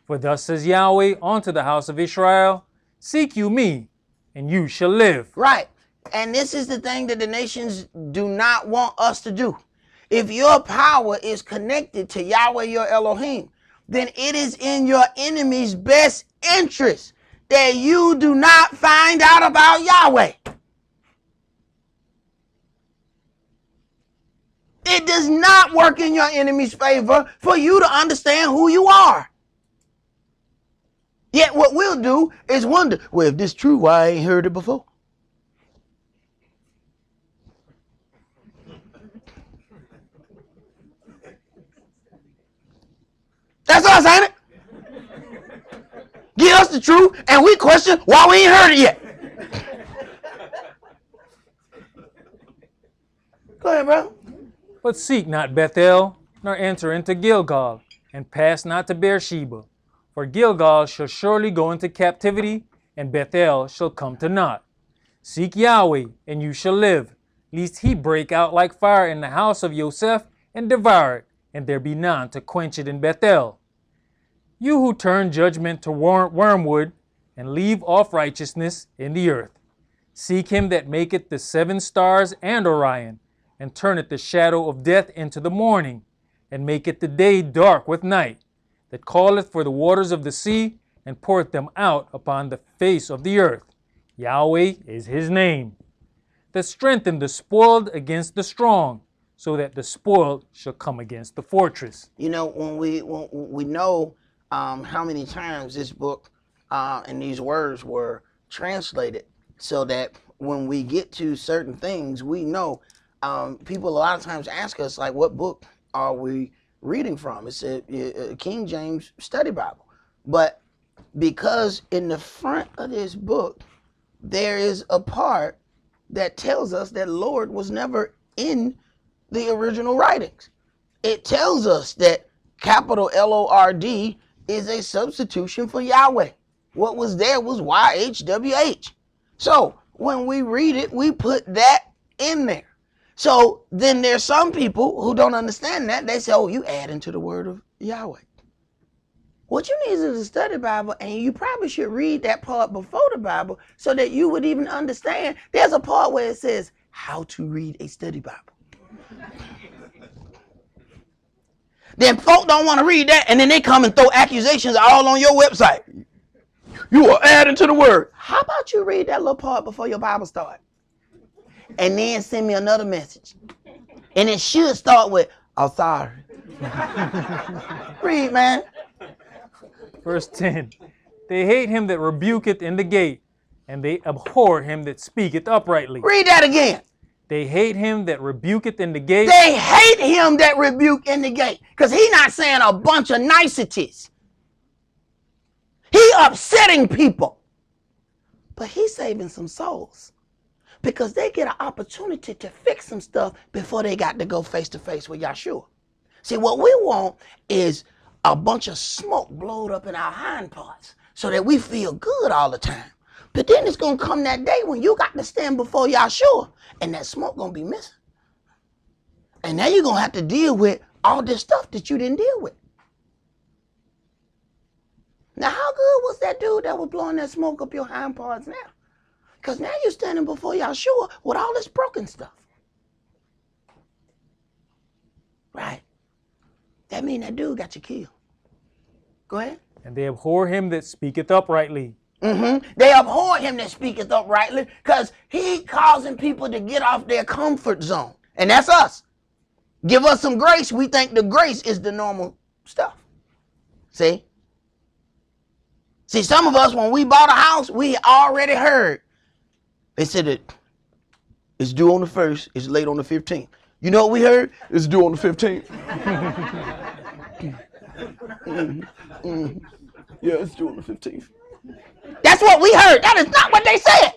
For thus says Yahweh unto the house of Israel, seek you me, and you shall live. Right. And this is the thing that the nations do not want us to do. If your power is connected to Yahweh your Elohim, then it is in your enemy's best interest that you do not find out about Yahweh. It does not work in your enemy's favor for you to understand who you are. Yet what we'll do is wonder, well, if this is true, why I ain't heard it before? That's us, ain't it? Give us the truth, and we question why we ain't heard it yet. Go ahead, bro. But seek not Bethel, nor enter into Gilgal, and pass not to Beersheba. For Gilgal shall surely go into captivity, and Bethel shall come to naught. Seek Yahweh, and you shall live, lest he break out like fire in the house of Joseph, and devour it, and there be none to quench it in Bethel. You who turn judgment to wormwood, and leave off righteousness in the earth. Seek him that maketh the 7 stars and Orion, and turneth the shadow of death into the morning, and maketh the day dark with night, that calleth for the waters of the sea, and poureth them out upon the face of the earth. Yahweh is his name. That strengthened the spoiled against the strong, so that the spoiled shall come against the fortress. You know, when we know how many times this book and these words were translated, so that when we get to certain things, we know. People a lot of times ask us, like, what book are we reading from? It's a King James Study Bible. But because in the front of this book, there is a part that tells us that Lord was never in the original writings. It tells us that capital Lord is a substitution for Yahweh. What was there was YHWH. So when we read it, we put that in there. So then there's some people who don't understand that. They say, oh, you adding to the word of Yahweh. What you need is a study Bible, and you probably should read that part before the Bible so that you would even understand. There's a part where it says how to read a study Bible. Then folk don't want to read that, and then they come and throw accusations all on your website. You are adding to the word. How about you read that little part before your Bible starts? And then send me another message. And it should start with, oh, sorry. Read, man. Verse 10. They hate him that rebuketh in the gate, and they abhor him that speaketh uprightly. Read that again. They hate him that rebuketh in the gate. They hate him that rebuke in the gate. Because he's not saying a bunch of niceties. He upsetting people. But he's saving some souls. Because they get an opportunity to fix some stuff before they got to go face to face with Yahshua. See, what we want is a bunch of smoke blowed up in our hind parts so that we feel good all the time. But then it's going to come that day when you got to stand before Yahshua, and that smoke going to be missing. And now you're going to have to deal with all this stuff that you didn't deal with. Now, how good was that dude that was blowing that smoke up your hind parts now? Because now you're standing before Yahshua with all this broken stuff. Right. That means that dude got you killed. Go ahead. And they abhor him that speaketh uprightly. They abhor him that speaketh uprightly because he causing people to get off their comfort zone. And that's us. Give us some grace. We think the grace is the normal stuff. See? See, some of us, when we bought a house, we already heard. They said that it's due on the 1st, it's late on the 15th. You know what we heard? It's due on the 15th. Yeah, it's due on the 15th. That's what we heard. That is not what they said.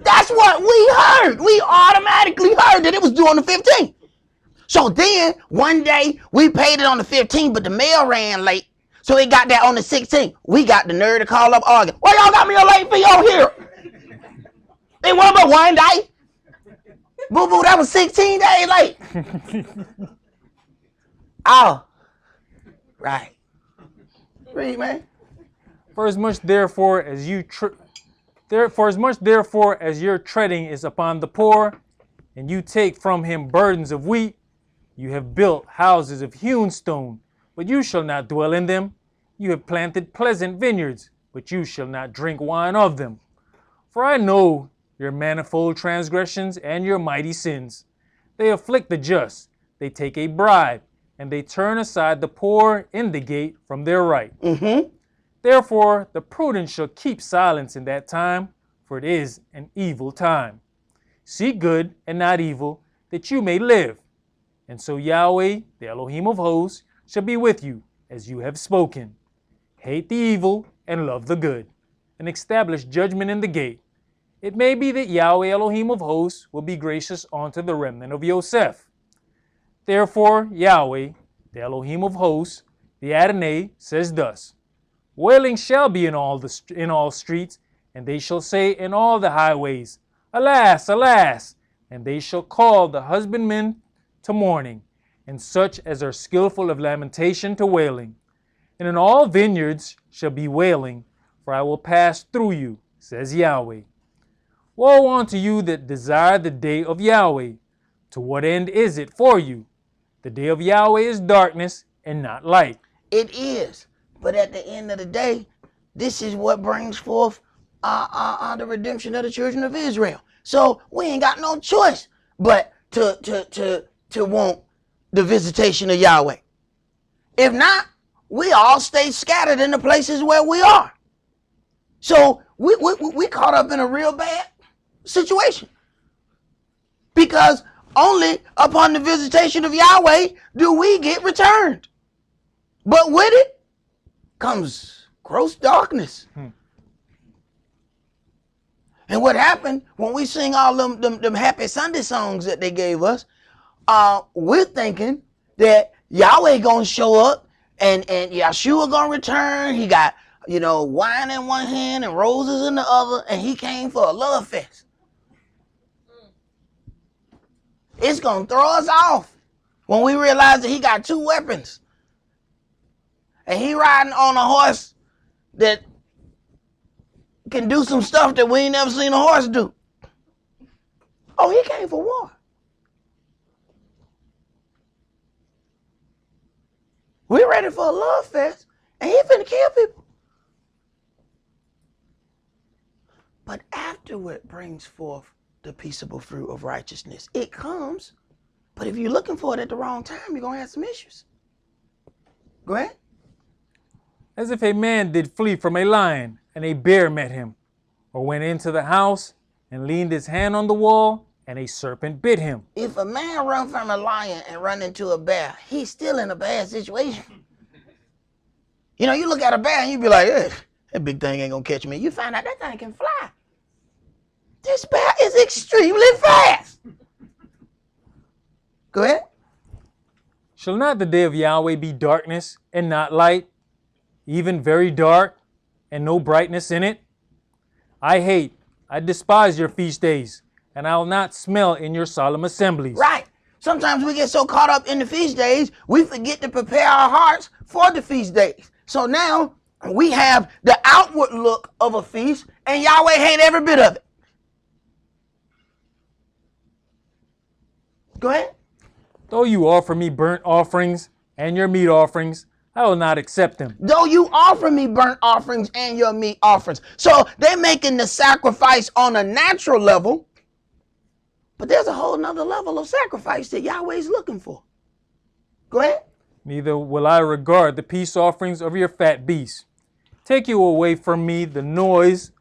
That's what we heard. We automatically heard that it was due on the 15th. So then, one day, we paid it on the 15th, but the mail ran late. So it got there on the 16th. We got the nerve to call up arguing. Well, y'all got me a late fee on here. They won but one day. Boo-boo, that was 16 days late. Oh. Right. Read, man. For as much therefore as your treading is upon the poor, and you take from him burdens of wheat, you have built houses of hewn stone, but you shall not dwell in them. You have planted pleasant vineyards, but you shall not drink wine of them. For I know your manifold transgressions and your mighty sins. They afflict the just, they take a bribe, and they turn aside the poor in the gate from their right. Therefore, the prudent shall keep silence in that time, for it is an evil time. Seek good and not evil, that you may live. And so Yahweh, the Elohim of hosts, shall be with you, as you have spoken. Hate the evil and love the good, and establish judgment in the gate. It may be that Yahweh Elohim of hosts will be gracious unto the remnant of Yosef. Therefore Yahweh, the Elohim of hosts, the Adonai, says thus, Wailing shall be in all streets, and they shall say in all the highways, Alas, alas! And they shall call the husbandmen to mourning, and such as are skillful of lamentation to wailing. And in all vineyards shall be wailing, for I will pass through you, says Yahweh. Woe unto you that desire the day of Yahweh! To what end is it for you? The day of Yahweh is darkness and not light. It is. But at the end of the day, this is what brings forth the redemption of the children of Israel. So we ain't got no choice but to want the visitation of Yahweh. If not, we all stay scattered in the places where we are. So we caught up in a real bad situation. Because only upon the visitation of Yahweh do we get returned. But with it comes gross darkness. And what happened when we sing all them happy Sunday songs that they gave us, we're thinking that Yahweh gonna show up and Yeshua gonna return. He got, wine in one hand and roses in the other, and he came for a love fest. It's gonna throw us off when we realize that he got two weapons. And he riding on a horse that can do some stuff that we ain't never seen a horse do. Oh, he came for war. We're ready for a love fest, and he finna kill people. But afterward brings forth the peaceable fruit of righteousness. It comes, but if you're looking for it at the wrong time, you're gonna have some issues. Go ahead. As if a man did flee from a lion, and a bear met him, or went into the house and leaned his hand on the wall, and a serpent bit him. If a man run from a lion and run into a bear, he's still in a bad situation. You look at a bear and you be like, that big thing ain't gonna catch me. You find out that thing can fly. This bear is extremely fast. Go ahead. Shall not the day of Yahweh be darkness and not light, even very dark, and no brightness in it? I despise your feast days, and I will not smell in your solemn assemblies. Right. Sometimes we get so caught up in the feast days, we forget to prepare our hearts for the feast days. So now we have the outward look of a feast, and Yahweh hate every bit of it. Go ahead. Though you offer me burnt offerings and your meat offerings, I will not accept them. Though you offer me burnt offerings and your meat offerings. So they're making the sacrifice on a natural level, but there's a whole nother level of sacrifice that Yahweh's looking for. Go ahead. Neither will I regard the peace offerings of your fat beasts. Take you away from me the noise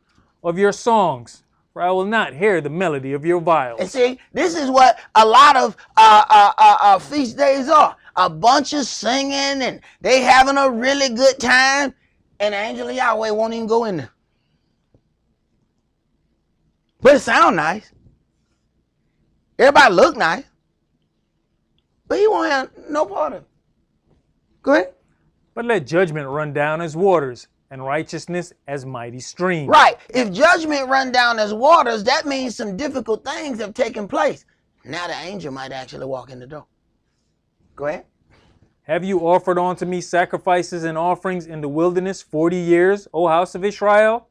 of your songs, for I will not hear the melody of your viols. And see, this is what a lot of feast days are. A bunch of singing, and they having a really good time, and the angel of Yahweh won't even go in there. But it sound nice. Everybody look nice. But he won't have no part of it. Go ahead. But let judgment run down as waters, and righteousness as mighty streams. Right. If judgment run down as waters, that means some difficult things have taken place. Now the angel might actually walk in the door. Go ahead. Have you offered unto me sacrifices and offerings in the wilderness 40 years, O house of Israel?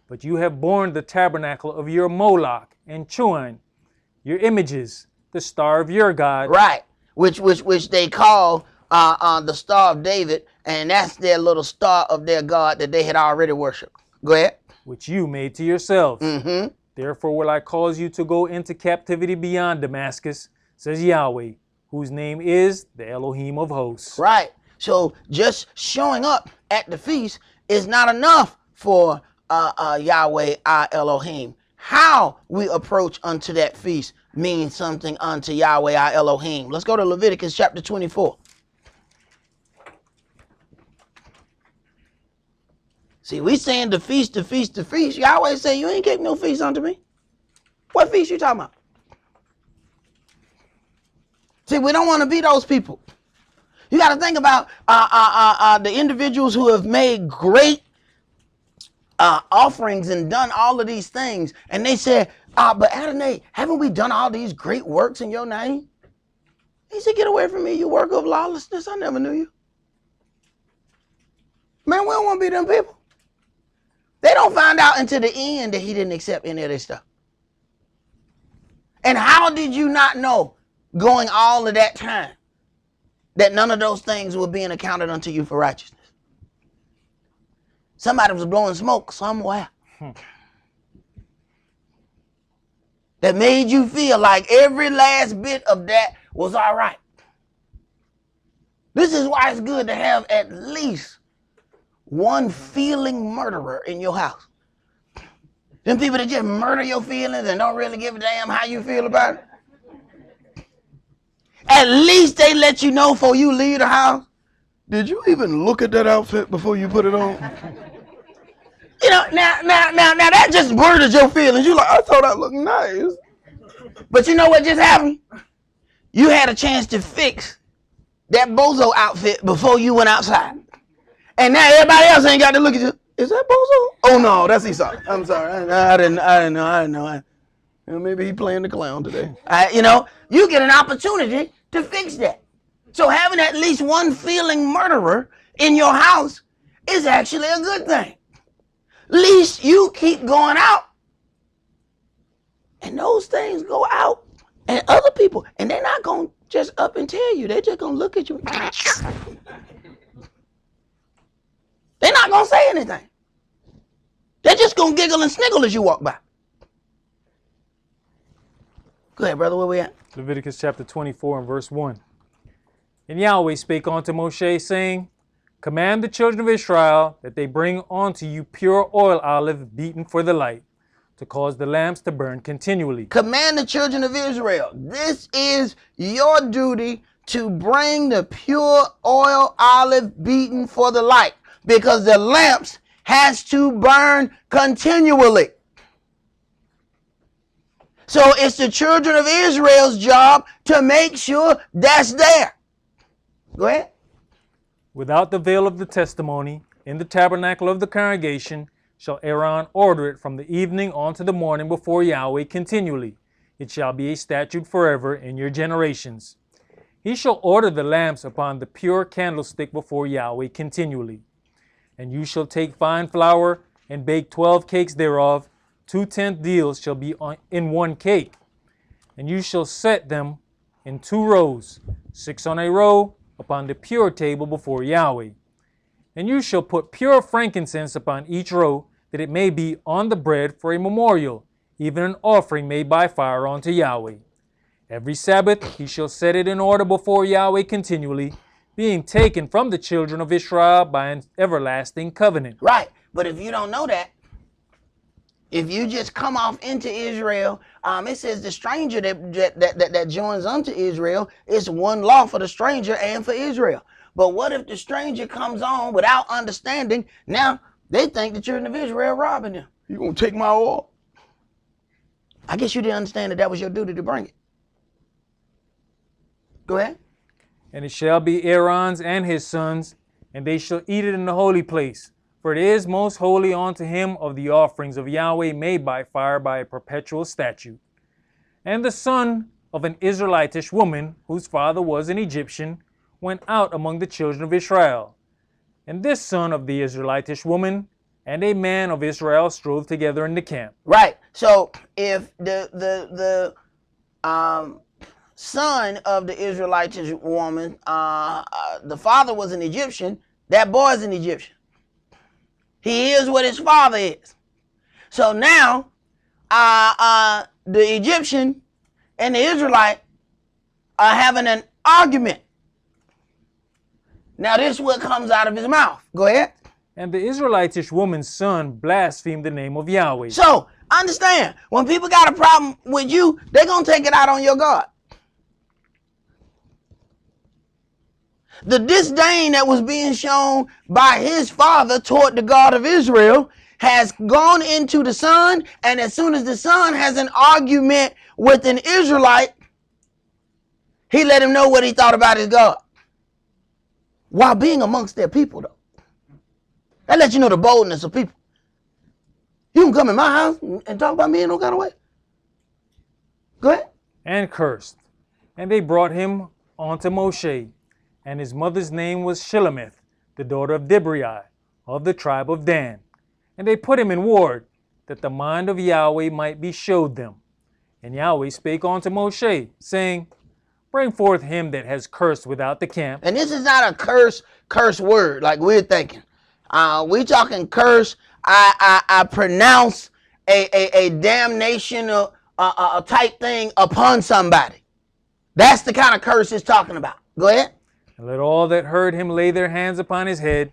But you have borne the tabernacle of your Moloch and Chuan, your images, the star of your God. Right. Which they call the Star of David, and that's their little star of their God that they had already worshipped. Go ahead. Which you made to yourselves. Mm-hmm. Therefore will I cause you to go into captivity beyond Damascus, says Yahweh, whose name is the Elohim of hosts. Right. So just showing up at the feast is not enough for Yahweh our Elohim. How we approach unto that feast means something unto Yahweh our Elohim. Let's go to Leviticus chapter 24. See, we saying the feast, the feast, the feast. Yahweh say, you ain't keeping no feast unto me. What feast you talking about? See, we don't want to be those people. You got to think about the individuals who have made great offerings and done all of these things. And they said, but Adonai, haven't we done all these great works in your name? He said, get away from me, you worker of lawlessness. I never knew you. Man, we don't want to be them people. They don't find out until the end that he didn't accept any of this stuff. And how did you not know going all of that time that none of those things were being accounted unto you for righteousness? Somebody was blowing smoke somewhere that made you feel like every last bit of that was all right. This is why it's good to have at least one feeling murderer in your house. Them people that just murder your feelings and don't really give a damn how you feel about it. At least they let you know before you leave the house. Did you even look at that outfit before you put it on? You know, now that just murders your feelings. You like, I thought I looked nice. But you know what just happened? You had a chance to fix that bozo outfit before you went outside. And now everybody else ain't got to look at you. Is that bozo? Oh no, that's Esau. I'm sorry. I didn't know. Maybe he playing the clown today. You get an opportunity to fix that. So having at least one feeling murderer in your house is actually a good thing. At least you keep going out. And those things go out. And other people, and they're not going to just up and tell you. They're just going to look at you. They're not going to say anything. They're just going to giggle and sniggle as you walk by. Go ahead, brother. Where we at? Leviticus chapter 24 and verse 1. And Yahweh spake unto Moshe, saying, Command the children of Israel that they bring unto you pure oil olive beaten for the light, to cause the lamps to burn continually. Command the children of Israel. This is your duty to bring the pure oil olive beaten for the light, because the lamps has to burn continually. So it's the children of Israel's job to make sure that's there. Go ahead. Without the veil of the testimony, in the tabernacle of the congregation, shall Aaron order it from the evening unto the morning before Yahweh continually. It shall be a statute forever in your generations. He shall order the lamps upon the pure candlestick before Yahweh continually. And you shall take fine flour and bake 12 cakes thereof. 2/10 deals shall be in one cake. And you shall set them in 2 rows, 6 on a row, upon the pure table before Yahweh. And you shall put pure frankincense upon each row, that it may be on the bread for a memorial, even an offering made by fire unto Yahweh. Every Sabbath he shall set it in order before Yahweh continually, being taken from the children of Israel by an everlasting covenant. Right. But if you don't know that, if you just come off into Israel, it says the stranger that joins unto Israel, is one law for the stranger and for Israel. But what if the stranger comes on without understanding? Now they think the children of Israel robbing them. You gonna take my oil? I guess you didn't understand that was your duty to bring it. Go ahead. And it shall be Aaron's and his sons, and they shall eat it in the holy place. For it is most holy unto him of the offerings of Yahweh made by fire by a perpetual statute. And the son of an Israelitish woman, whose father was an Egyptian, went out among the children of Israel. And this son of the Israelitish woman and a man of Israel strove together in the camp. Right. So if the son of the Israelitish woman, the father was an Egyptian, that boy is an Egyptian. He is what his father is. So now, the Egyptian and the Israelite are having an argument. Now this is what comes out of his mouth. Go ahead. And the Israelitish woman's son blasphemed the name of Yahweh. So understand, when people got a problem with you, they're going to take it out on your God. The disdain that was being shown by his father toward the God of Israel has gone into the son, and as soon as the son has an argument with an Israelite, he let him know what he thought about his God while being amongst their people, though. That lets you know the boldness of people. You can come in my house and talk about me in no kind of way. Go ahead. And cursed. And they brought him unto Moshe, and his mother's name was Shilemeth, the daughter of Dibri, of the tribe of Dan. And they put him in ward, that the mind of Yahweh might be showed them. And Yahweh spake unto Moshe, saying, Bring forth him that has cursed without the camp. And this is not a curse word like we're thinking. We talking curse. I pronounce a damnation a type thing upon somebody. That's the kind of curse it's talking about. Go ahead. And let all that heard him lay their hands upon his head,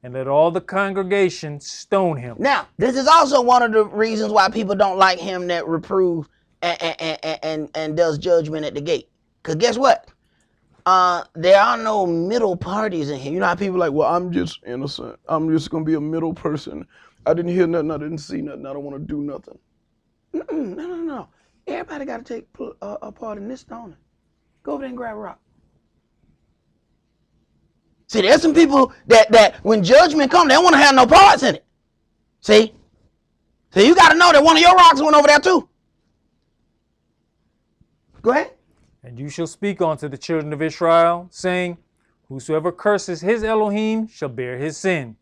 and let all the congregation stone him. Now, this is also one of the reasons why people don't like him that reprove and does judgment at the gate. Because guess what? There are no middle parties in here. You know how people are like, well, I'm just innocent. I'm just going to be a middle person. I didn't hear nothing. I didn't see nothing. I don't want to do nothing. No. Everybody got to take a part in this stoning. Go over there and grab a rock. See, there's some people that when judgment comes, they don't want to have no parts in it. See? So you got to know that one of your rocks went over there too. Go ahead. And you shall speak unto the children of Israel, saying, Whosoever curses his Elohim shall bear his sin.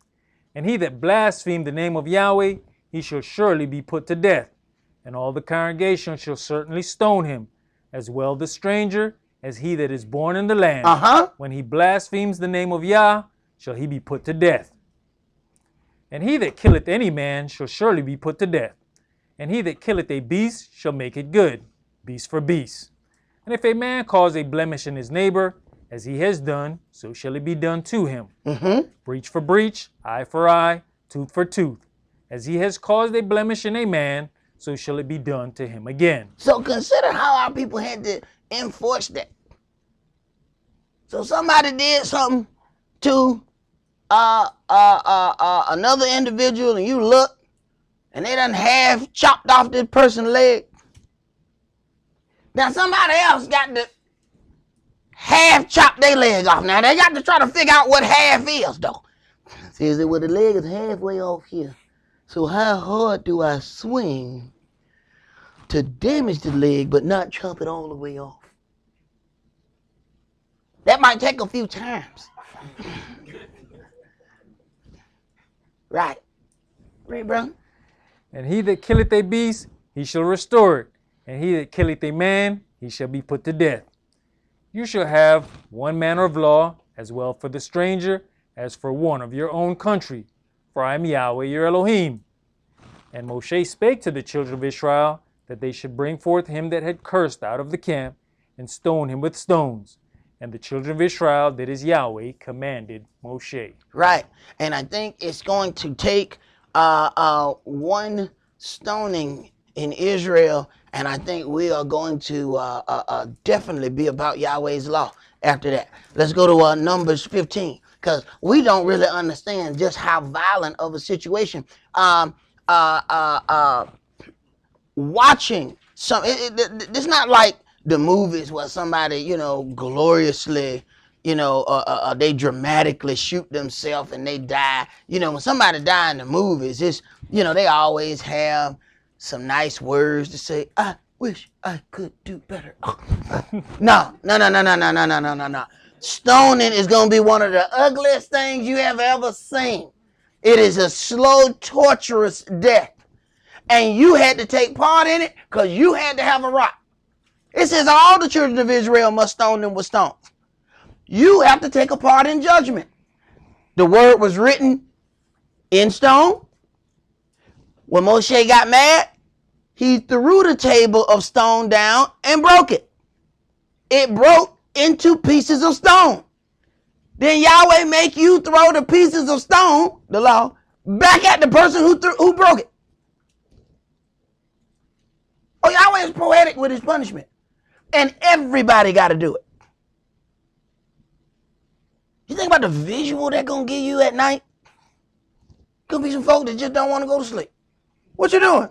And he that blasphemed the name of Yahweh, he shall surely be put to death. And all the congregation shall certainly stone him, as well the stranger as he that is born in the land. When he blasphemes the name of Yah, shall he be put to death. And he that killeth any man shall surely be put to death. And he that killeth a beast shall make it good, beast for beast. And if a man cause a blemish in his neighbor, as he has done, so shall it be done to him. Breach for breach, eye for eye, tooth for tooth. As he has caused a blemish in a man, so shall it be done to him again. So consider how our people had to enforce that. So somebody did something to another individual, and you look, and they done half chopped off this person's leg. Now somebody else got to half chop their leg off. Now they got to try to figure out what half is, though. See, is it where the leg is halfway off here? So how hard do I swing to damage the leg but not chop it all the way off? That might take a few times. Right. Right, bro? And he that killeth a beast, he shall restore it. And he that killeth a man, he shall be put to death. You shall have one manner of law, as well for the stranger as for one of your own country. For I am Yahweh your Elohim. And Moshe spake to the children of Israel, that they should bring forth him that had cursed out of the camp, and stone him with stones. And the children of Israel did as Yahweh commanded Moshe. Right. And I think it's going to take one stoning in Israel, and I think we are going to definitely be about Yahweh's law after that. Let's go to Numbers 15, because we don't really understand just how violent of a situation. Watching some, it's not like the movies where somebody, gloriously, they dramatically shoot themselves and they die. When somebody die in the movies, it's, they always have some nice words to say. I wish I could do better. No. Stoning is going to be one of the ugliest things you have ever seen. It is a slow, torturous death. And you had to take part in it because you had to have a rock. It says all the children of Israel must stone them with stones. You have to take a part in judgment. The word was written in stone. When Moshe got mad, he threw the table of stone down and broke it. It broke into pieces of stone. Then Yahweh make you throw the pieces of stone, the law, back at the person who broke it. Oh, Yahweh is poetic with his punishment. And everybody got to do it. You think about the visual they're going to give you at night? Could be some folk that just don't want to go to sleep. What you doing?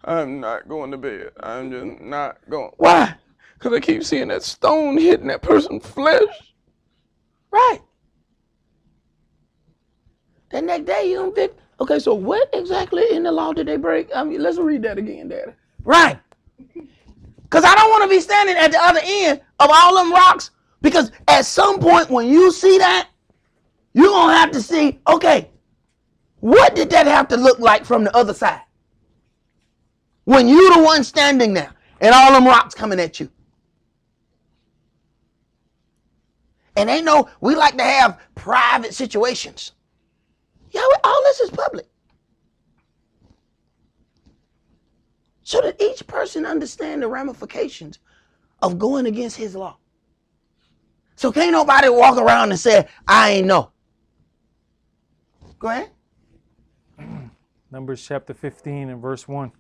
I'm not going to bed. I'm just not going. Why? Because I keep seeing that stone hitting that person's flesh. Right. The next day you don't fit. Okay, so what exactly in the law did they break? I mean, let's read that again, Daddy. Right. Because I don't want to be standing at the other end of all them rocks. Because at some point when you see that, you're going to have to see, okay, what did that have to look like from the other side? When you're the one standing there and all them rocks coming at you. And they know we like to have private situations. Yeah, all this is public. So that each person understand the ramifications of going against his law. So can't nobody walk around and say, I ain't know. Go ahead. Numbers chapter 15 and verse 1.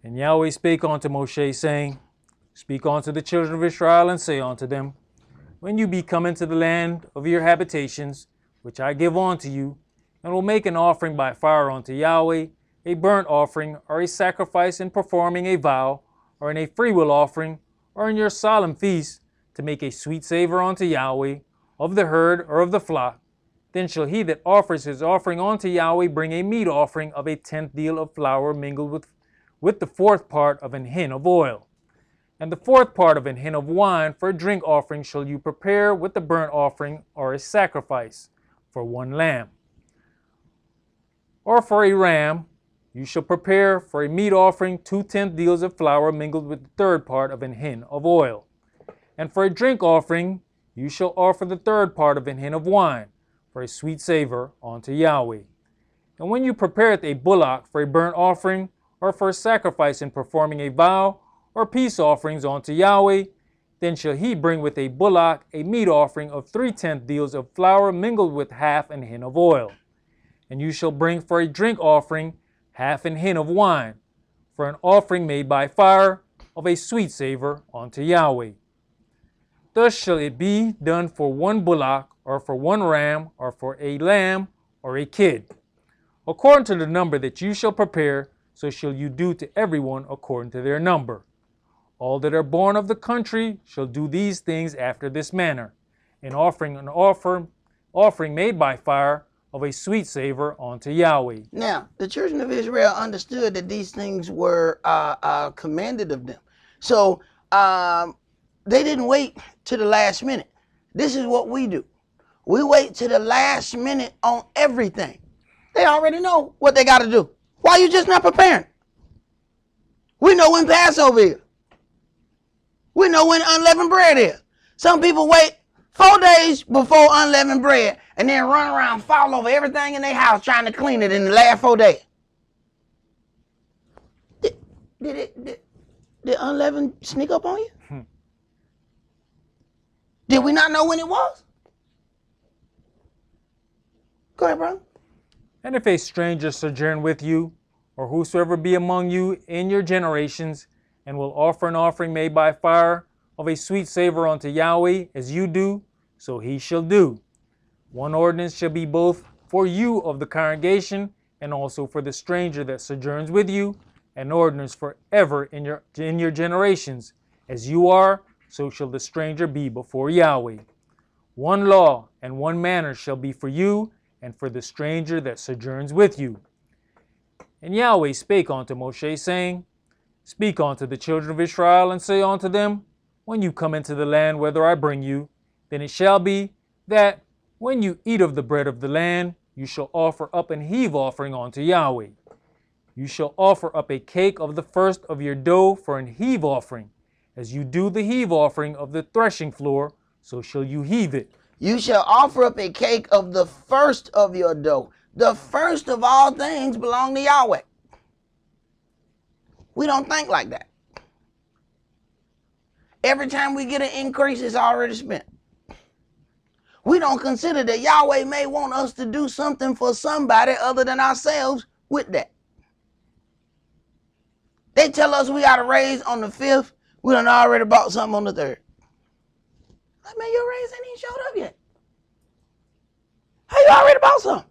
And Yahweh spake unto Moshe, saying, Speak unto the children of Israel, and say unto them, When you be come into the land of your habitations, which I give unto you, and will make an offering by fire unto Yahweh, a burnt offering, or a sacrifice in performing a vow, or in a freewill offering, or in your solemn feast, to make a sweet savor unto Yahweh, of the herd or of the flock, then shall he that offers his offering unto Yahweh bring a meat offering of a tenth deal of flour mingled with the fourth part of an hin of oil. And the fourth part of an hin of wine for a drink offering shall you prepare with the burnt offering or a sacrifice for one lamb. Or for a ram, you shall prepare for a meat offering 2/10 deals of flour mingled with the third part of an hin of oil. And for a drink offering, you shall offer the third part of an hin of wine for a sweet savor unto Yahweh. And when you prepareth a bullock for a burnt offering, or for a sacrifice in performing a vow, or peace offerings unto Yahweh, then shall he bring with a bullock a meat offering of 3/10 deals of flour mingled with half an hin of oil. And you shall bring for a drink offering half an hin of wine, for an offering made by fire of a sweet savor unto Yahweh. Thus shall it be done for one bullock, or for one ram, or for a lamb, or a kid. According to the number that you shall prepare, so shall you do to everyone according to their number. All that are born of the country shall do these things after this manner, in offering an offering made by fire of a sweet savor unto Yahweh. Now, the children of Israel understood that these things were commanded of them. So they didn't wait to the last minute. This is what we do. We wait to the last minute on everything. They already know what they got to do. Why are you just not preparing? We know when Passover is. We know when unleavened bread is. Some people wait 4 days before unleavened bread and then run around, fall over everything in their house trying to clean it in the last 4 days. Did unleavened sneak up on you? Did we not know when it was? Go ahead, bro. And if a stranger sojourn with you, or whosoever be among you in your generations, and will offer an offering made by fire of a sweet savor unto Yahweh, as you do, so he shall do. One ordinance shall be both for you of the congregation, and also for the stranger that sojourns with you, an ordinance forever in your generations. As you are, so shall the stranger be before Yahweh. One law and one manner shall be for you, and for the stranger that sojourns with you. And Yahweh spake unto Moshe, saying, Speak unto the children of Israel, and say unto them, When you come into the land whither I bring you, then it shall be that when you eat of the bread of the land, you shall offer up an heave offering unto Yahweh. You shall offer up a cake of the first of your dough for an heave offering. As you do the heave offering of the threshing floor, so shall you heave it. You shall offer up a cake of the first of your dough. The first of all things belong to Yahweh. We don't think like that. Every time we get an increase, it's already spent. We don't consider that Yahweh may want us to do something for somebody other than ourselves with that. They tell us we got to raise on the 5th. We done already bought something on the 3rd. Like, man, your raise ain't even showed up yet. How you already bought something?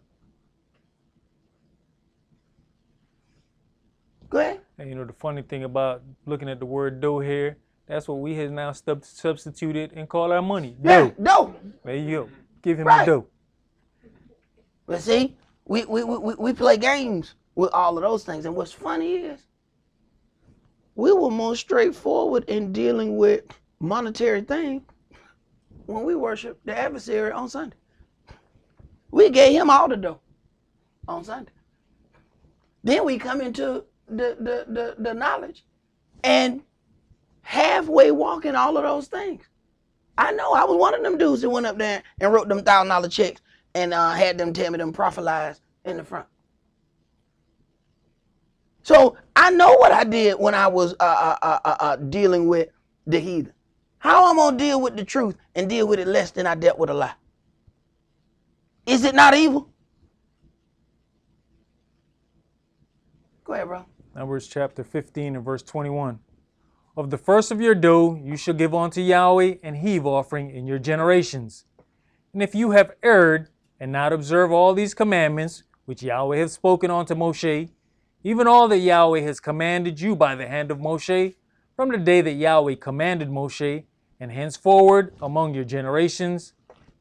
Go ahead. And you know the funny thing about looking at the word dough here, that's what we have now substituted and call our money. Yeah, Dough. dough. There you go. Give him Right. the dough. But see, we play games with all of those things. And what's funny is we were more straightforward in dealing with monetary things when we worship the adversary on Sunday. We gave him all the dough on Sunday. Then we come into the knowledge and halfway walking all of those things. I know I was one of them dudes that went up there and wrote them $1,000 checks and had them tell me them prophet lies in the front. So I know what I did when I was dealing with the heathen. How I'm gonna deal with the truth and deal with it less than I dealt with a lie? Is it not evil? Go ahead, bro. Numbers chapter 15 and verse 21. Of the first of your dough you shall give unto Yahweh an heave offering in your generations. And if you have erred and not observe all these commandments which Yahweh hath spoken unto Moshe, even all that Yahweh has commanded you by the hand of Moshe, from the day that Yahweh commanded Moshe, and henceforward among your generations,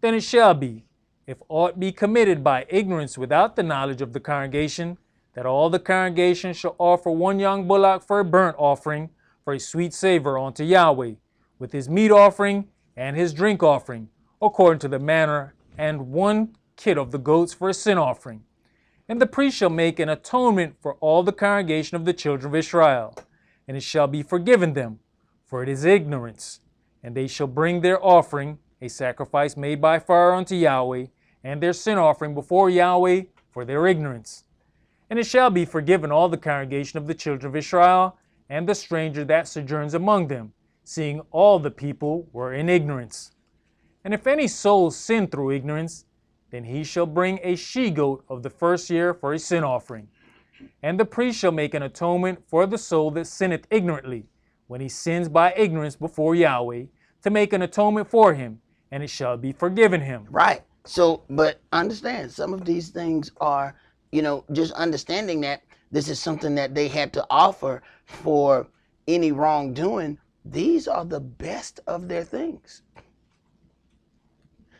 then it shall be, if aught be committed by ignorance without the knowledge of the congregation, that all the congregation shall offer one young bullock for a burnt offering, for a sweet savor unto Yahweh, with his meat offering and his drink offering, according to the manner, and one kid of the goats for a sin offering. And the priest shall make an atonement for all the congregation of the children of Israel, and it shall be forgiven them, for it is ignorance. And they shall bring their offering, a sacrifice made by fire unto Yahweh, and their sin offering before Yahweh for their ignorance. And it shall be forgiven all the congregation of the children of Israel, and the stranger that sojourns among them, seeing all the people were in ignorance. And if any soul sin through ignorance, then he shall bring a she-goat of the first year for a sin offering. And the priest shall make an atonement for the soul that sinneth ignorantly, when he sins by ignorance before Yahweh, to make an atonement for him, and it shall be forgiven him. Right. So, but understand, some of these things are, just understanding that this is something that they had to offer for any wrongdoing. These are the best of their things.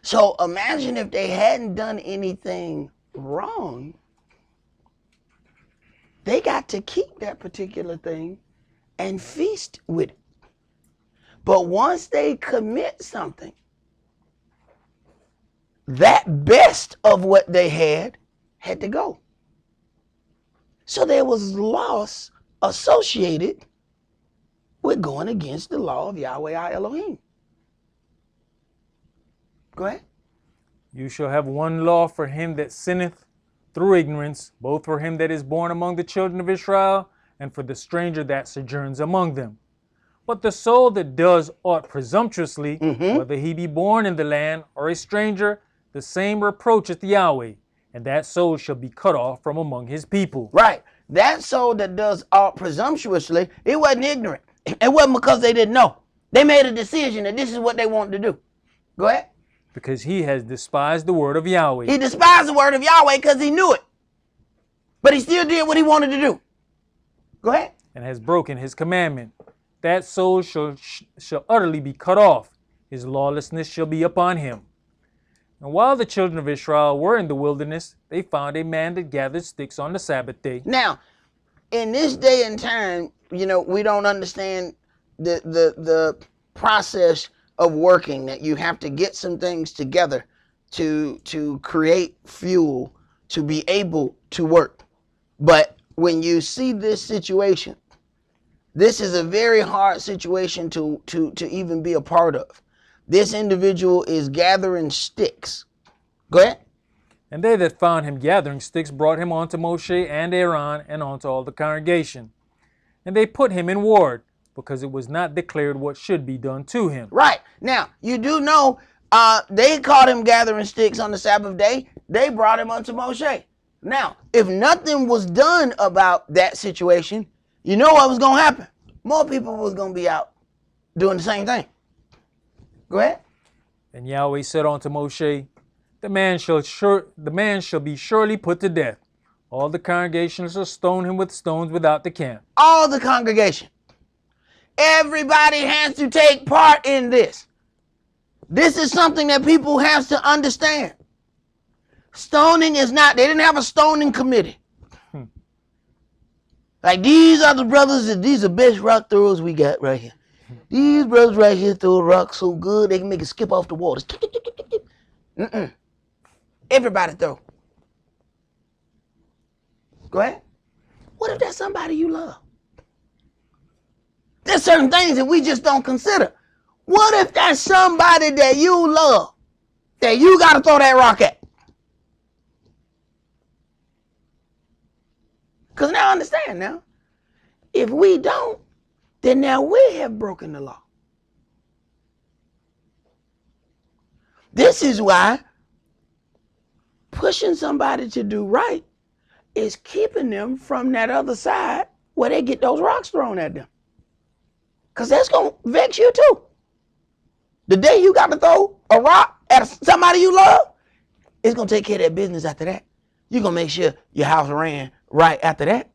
So imagine if they hadn't done anything wrong, they got to keep that particular thing and feast with it. But once they commit something, that best of what they had to go. So there was loss associated with going against the law of Yahweh our Elohim. Go ahead. You shall have one law for him that sinneth through ignorance, both for him that is born among the children of Israel, and for the stranger that sojourns among them. But the soul that does aught presumptuously, whether he be born in the land or a stranger, the same reproacheth Yahweh, and that soul shall be cut off from among his people. Right. That soul that does aught presumptuously, it wasn't ignorant. It wasn't because they didn't know. They made a decision that this is what they wanted to do. Go ahead. Because he has despised the word of Yahweh. He despised the word of Yahweh because he knew it. But he still did what he wanted to do. Go ahead. And has broken his commandment. That soul shall utterly be cut off. His lawlessness shall be upon him. And while the children of Israel were in the wilderness, they found a man that gathered sticks on the Sabbath day. Now, in this day and time, we don't understand the process of working, that you have to get some things together to create fuel to be able to work. But when you see this situation, this is a very hard situation to even be a part of. This individual is gathering sticks. Go ahead. And they that found him gathering sticks brought him unto Moshe and Aaron and unto all the congregation. And they put him in ward, because it was not declared what should be done to him. Right. Now, you do know they caught him gathering sticks on the Sabbath day. They brought him unto Moshe. Now, if nothing was done about that situation, you know what was going to happen? More people was going to be out doing the same thing. Go ahead. And Yahweh said unto Moshe, the man shall be surely put to death. All the congregation shall stone him with stones without the camp. All the congregation. Everybody has to take part in this. This is something that people have to understand. Stoning is not, they didn't have a stoning committee. Like, these are the brothers, and these are the best rock throwers we got right here. These brothers right here throw a rock so good they can make it skip off the water. Everybody throw. Go ahead. What if that's somebody you love? There's certain things that we just don't consider. What if that's somebody that you love, that you got to throw that rock at? Because now understand now, if we don't, then now we have broken the law. This is why pushing somebody to do right is keeping them from that other side where they get those rocks thrown at them. Because that's going to vex you too. The day you got to throw a rock at somebody you love, it's going to take care of that business after that. You're going to make sure your house ran right after that.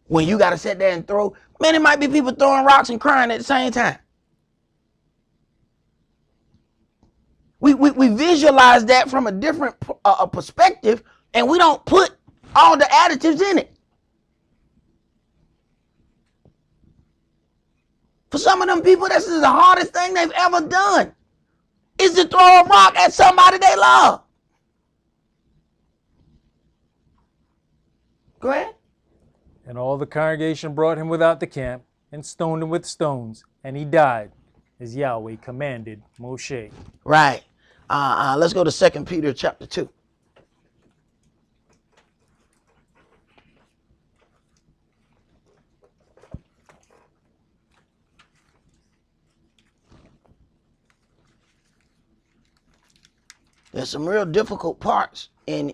When you got to sit there and throw, man, it might be people throwing rocks and crying at the same time. We visualize that from a different perspective, and we don't put all the additives in it. For some of them people, this is the hardest thing they've ever done, is to throw a rock at somebody they love. Go ahead. And all the congregation brought him without the camp and stoned him with stones, and he died, as Yahweh commanded Moshe. Right. Let's go to 2 Peter chapter 2. There's some real difficult parts in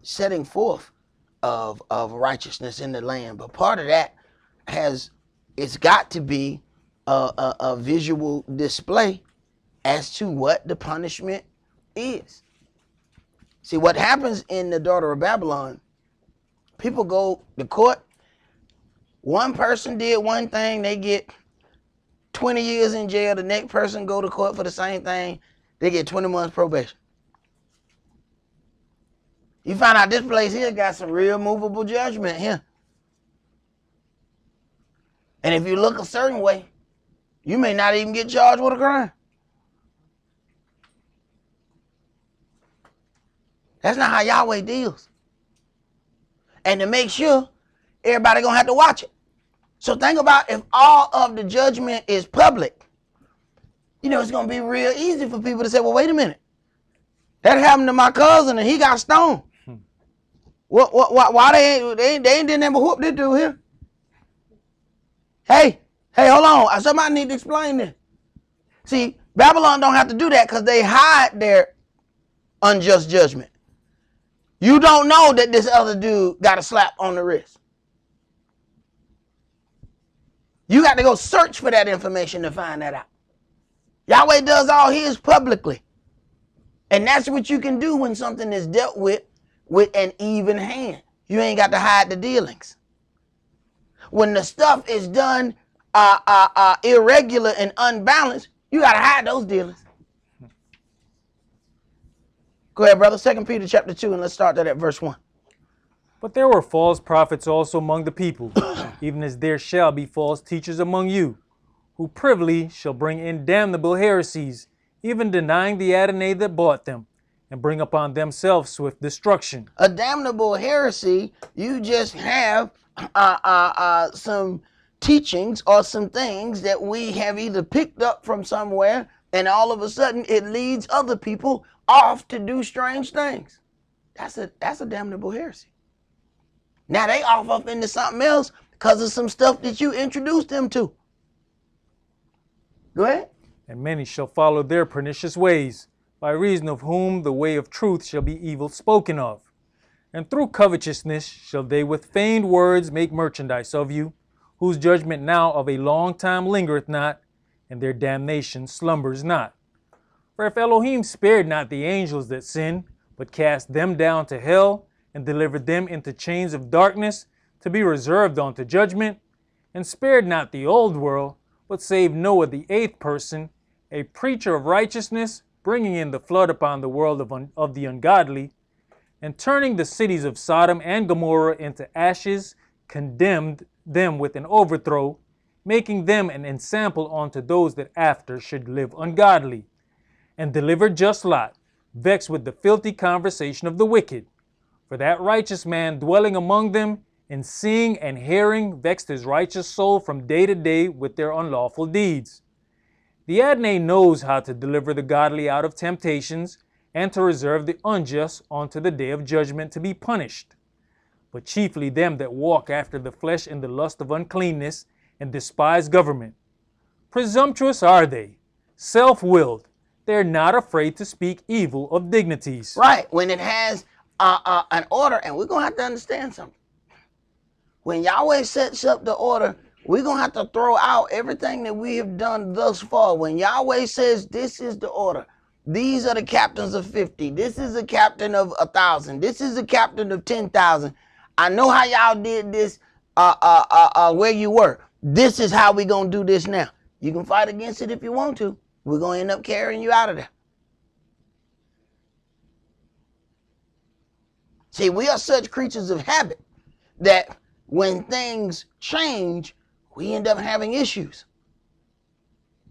setting forth of righteousness in the land, but part of that it's got to be a visual display as to what the punishment is. See, what happens in the daughter of Babylon, people go to court, one person did one thing, they get 20 years in jail, the next person go to court for the same thing, they get 20 months probation. You find out this place here got some real movable judgment here. And if you look a certain way, you may not even get charged with a crime. That's not how Yahweh deals. And to make sure, everybody gonna have to watch it. So think about if all of the judgment is public, it's gonna be real easy for people to say, well, wait a minute. That happened to my cousin and he got stoned. Why they didn't ever whoop this dude here? Hey, hold on. Somebody need to explain this. See, Babylon don't have to do that because they hide their unjust judgment. You don't know that this other dude got a slap on the wrist. You got to go search for that information to find that out. Yahweh does all his publicly. And that's what you can do when something is dealt with an even hand. You ain't got to hide the dealings. When the stuff is done irregular and unbalanced, you got to hide those dealings. Go ahead, brother. 2 Peter chapter 2, and let's start that at verse 1. But there were false prophets also among the people, even as there shall be false teachers among you, who privily shall bring in damnable heresies, even denying the Adonai that bought them, and bring upon themselves swift destruction. A damnable heresy, you just have some teachings or some things that we have either picked up from somewhere, and all of a sudden it leads other people off to do strange things. That's a damnable heresy. Now they off up into something else, because of some stuff that you introduced them to. Go ahead. And many shall follow their pernicious ways, by reason of whom the way of truth shall be evil spoken of. And through covetousness shall they with feigned words make merchandise of you, whose judgment now of a long time lingereth not, and their damnation slumbers not. For if Elohim spared not the angels that sinned, but cast them down to hell, and delivered them into chains of darkness, to be reserved unto judgment, and spared not the old world, but saved Noah the eighth person, a preacher of righteousness, bringing in the flood upon the world of the ungodly, and turning the cities of Sodom and Gomorrah into ashes, condemned them with an overthrow, making them an ensample unto those that after should live ungodly, and delivered just Lot, vexed with the filthy conversation of the wicked. For that righteous man dwelling among them, and seeing and hearing, vexed his righteous soul from day to day with their unlawful deeds. The Adonai knows how to deliver the godly out of temptations, and to reserve the unjust unto the day of judgment to be punished. But chiefly them that walk after the flesh in the lust of uncleanness, and despise government. Presumptuous are they, self-willed. They are not afraid to speak evil of dignities. Right, when it has an order, and we're going to have to understand something. When Yahweh sets up the order, we're going to have to throw out everything that we have done thus far. When Yahweh says this is the order, these are the captains of 50, this is a captain of 1,000, this is a captain of 10,000. I know how y'all did this where you were. This is how we're going to do this now. You can fight against it if you want to. We're going to end up carrying you out of there. See, we are such creatures of habit that when things change, we end up having issues.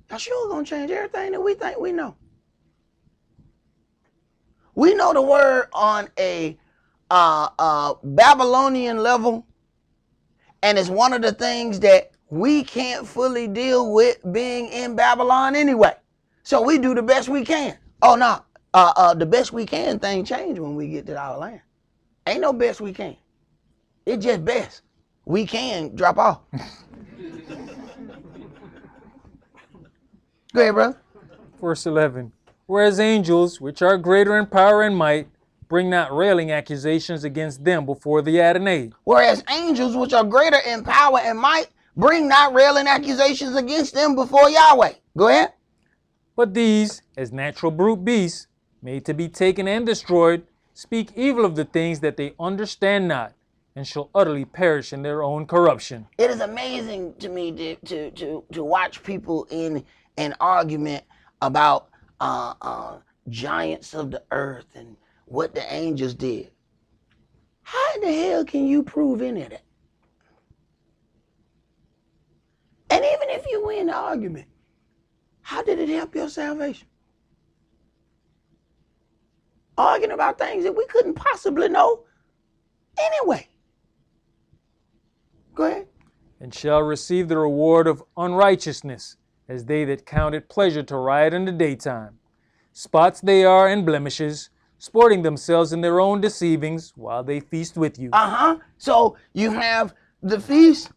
Now, sure, going to change everything that we think we know. We know the word on a Babylonian level, and it's one of the things that we can't fully deal with being in Babylon anyway. So we do the best we can. Oh, no, the best we can thing change when we get to our land. Ain't no best we can. It's just best. We can drop off. Go ahead, brother. Verse 11. Whereas angels, which are greater in power and might, bring not railing accusations against them before the Adonai. Whereas angels, which are greater in power and might, bring not railing accusations against them before Yahweh. Go ahead. But these, as natural brute beasts, made to be taken and destroyed, speak evil of the things that they understand not, and shall utterly perish in their own corruption. It is amazing to me to watch people in an argument about giants of the earth and what the angels did. How in the hell can you prove any of that? And even if you win the argument, how did it help your salvation? Arguing about things that we couldn't possibly know anyway. Go ahead. And shall receive the reward of unrighteousness, as they that count it pleasure to riot in the daytime. Spots they are and blemishes, sporting themselves in their own deceivings while they feast with you. So you have the feast,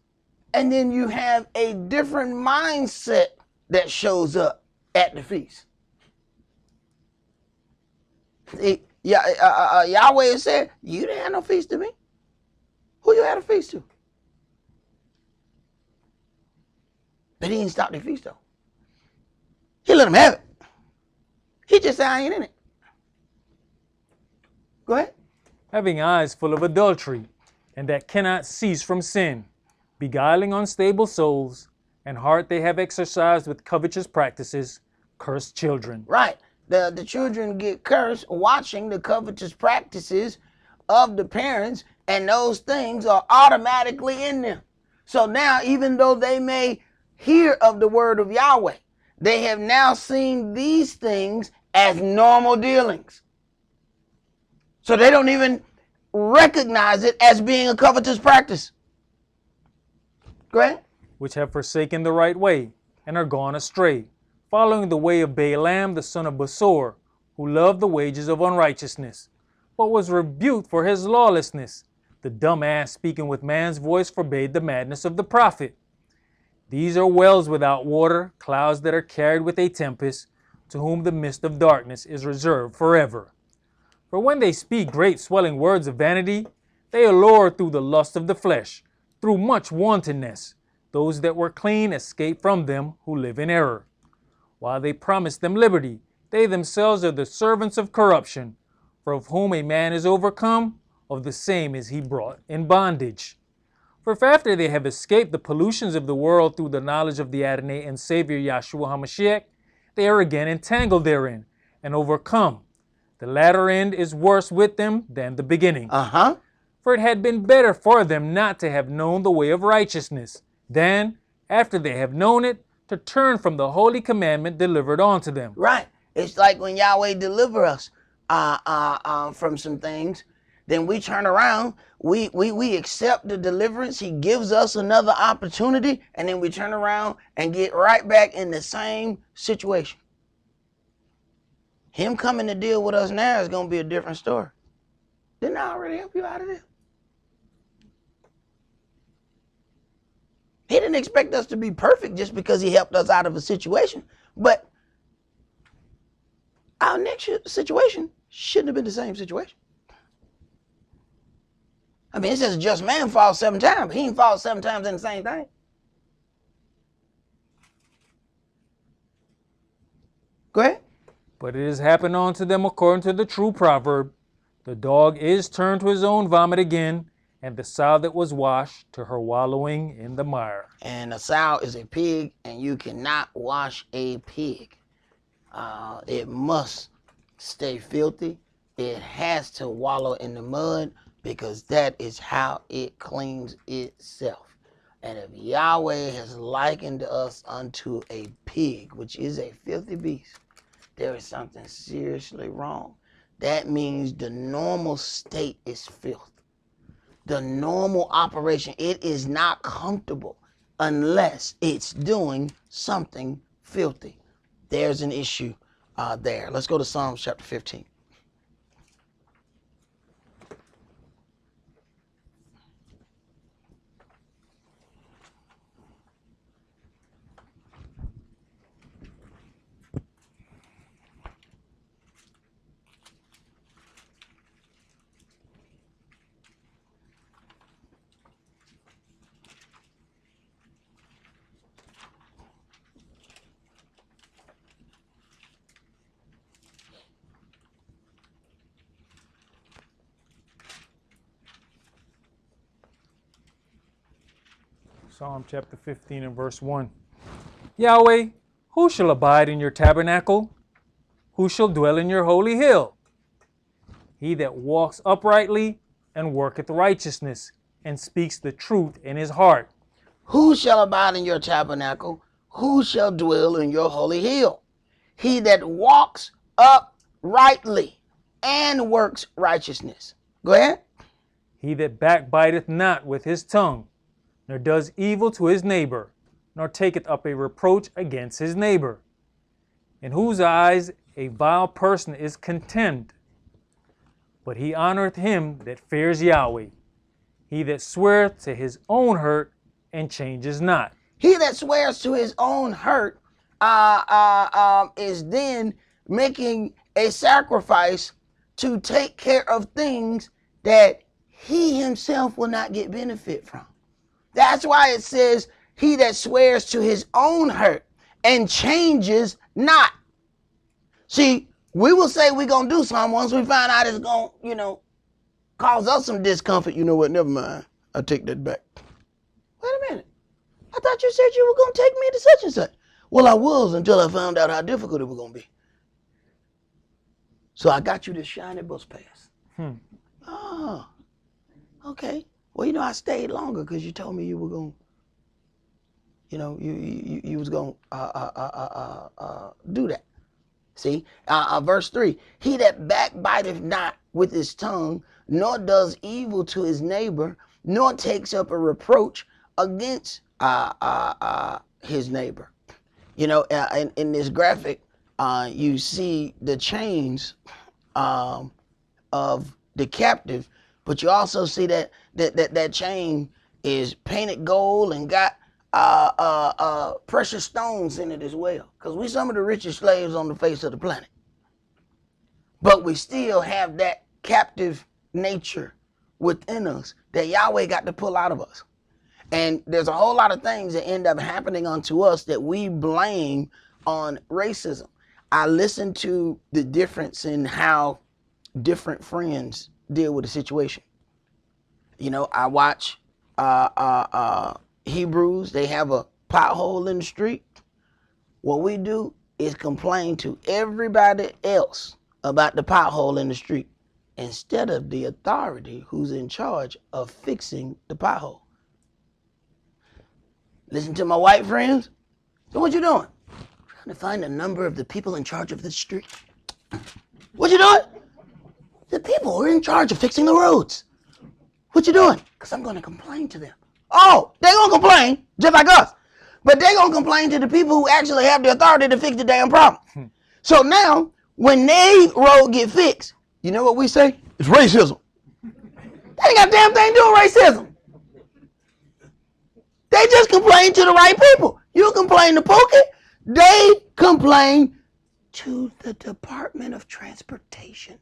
and then you have a different mindset that shows up at the feast. Yahweh said, you didn't have no feast to me. Who you had a feast to? But he didn't stop the feast though. He let them have it. He just said, I ain't in it. Go ahead. Having eyes full of adultery, and that cannot cease from sin, beguiling unstable souls, and heart they have exercised with covetous practices, cursed children. Right. The children get cursed watching the covetous practices of the parents, and those things are automatically in them. So now, even though they may hear of the word of Yahweh, they have now seen these things as normal dealings. So they don't even recognize it as being a covetous practice. Go ahead. Which have forsaken the right way, and are gone astray, following the way of Balaam the son of Besor, who loved the wages of unrighteousness, but was rebuked for his lawlessness. The dumb ass speaking with man's voice forbade the madness of the prophet. These are wells without water, clouds that are carried with a tempest, to whom the mist of darkness is reserved forever. For when they speak great swelling words of vanity, they allure through the lust of the flesh, through much wantonness. Those that were clean escape from them who live in error. While they promise them liberty, they themselves are the servants of corruption. For of whom a man is overcome, of the same is he brought in bondage. For if after they have escaped the pollutions of the world through the knowledge of the Adonai and Savior Yahshua HaMashiach, they are again entangled therein and overcome. The latter end is worse with them than the beginning. For it had been better for them not to have known the way of righteousness, than, after they have known it, to turn from the holy commandment delivered unto them. Right. It's like when Yahweh deliver us from some things, then we turn around, we accept the deliverance, he gives us another opportunity, and then we turn around and get right back in the same situation. Him coming to deal with us now is going to be a different story. Didn't I already help you out of this? He didn't expect us to be perfect just because he helped us out of a situation. But our next situation shouldn't have been the same situation. I mean, it says a just man falls 7 times, but he didn't fall 7 times in the same thing. Go ahead. But it has happened unto them according to the true proverb, the dog is turned to his own vomit again, and the sow that was washed to her wallowing in the mire. And a sow is a pig, and you cannot wash a pig. It must stay filthy. It has to wallow in the mud, because that is how it cleans itself. And if Yahweh has likened us unto a pig, which is a filthy beast, there is something seriously wrong. That means the normal state is filth. The normal operation, it is not comfortable unless it's doing something filthy. There's an issue there. Let's go to Psalms chapter 15. Psalm chapter 15 and verse 1. Yahweh, who shall abide in your tabernacle? Who shall dwell in your holy hill? He that walks uprightly and worketh righteousness and speaks the truth in his heart. Who shall abide in your tabernacle? Who shall dwell in your holy hill? He that walks uprightly and works righteousness. Go ahead. He that backbiteth not with his tongue, nor does evil to his neighbor, nor taketh up a reproach against his neighbor, in whose eyes a vile person is contemned. But he honoreth him that fears Yahweh. He that sweareth to his own hurt and changes not. He that swears to his own hurt is then making a sacrifice to take care of things that he himself will not get benefit from. That's why it says, he that swears to his own hurt and changes not. See, we will say we're going to do something once we find out it's going to, cause us some discomfort. You know what? Never mind. I take that back. Wait a minute. I thought you said you were going to take me to such and such. Well, I was until I found out how difficult it was going to be. So I got you this shiny bus pass. Oh, okay. Well, I stayed longer because you told me you were going, you was going to do that. See, verse 3, he that backbiteth not with his tongue, nor does evil to his neighbor, nor takes up a reproach against his neighbor. In this graphic, you see the chains of the captive, But you also see that chain is painted gold and got precious stones in it as well. Because we some of the richest slaves on the face of the planet. But we still have that captive nature within us that Yahweh got to pull out of us. And there's a whole lot of things that end up happening unto us that we blame on racism. I listened to the difference in how different friends deal with the situation. You know, I watch Hebrews. They have a pothole in the street. What we do is complain to everybody else about the pothole in the street instead of the authority who's in charge of fixing the pothole. Listen to my white friends. So what you doing? Trying to find the number of the people in charge of this street. What you doing? The people who are in charge of fixing the roads. What you doing? Because I'm going to complain to them. Oh, they going to complain just like us. But they going to complain to the people who actually have the authority to fix the damn problem. So now, when they road get fixed, you know what we say? It's racism. They ain't got a damn thing to do with racism. They just complain to the right people. You complain to Pookie, they complain to the Department of Transportation.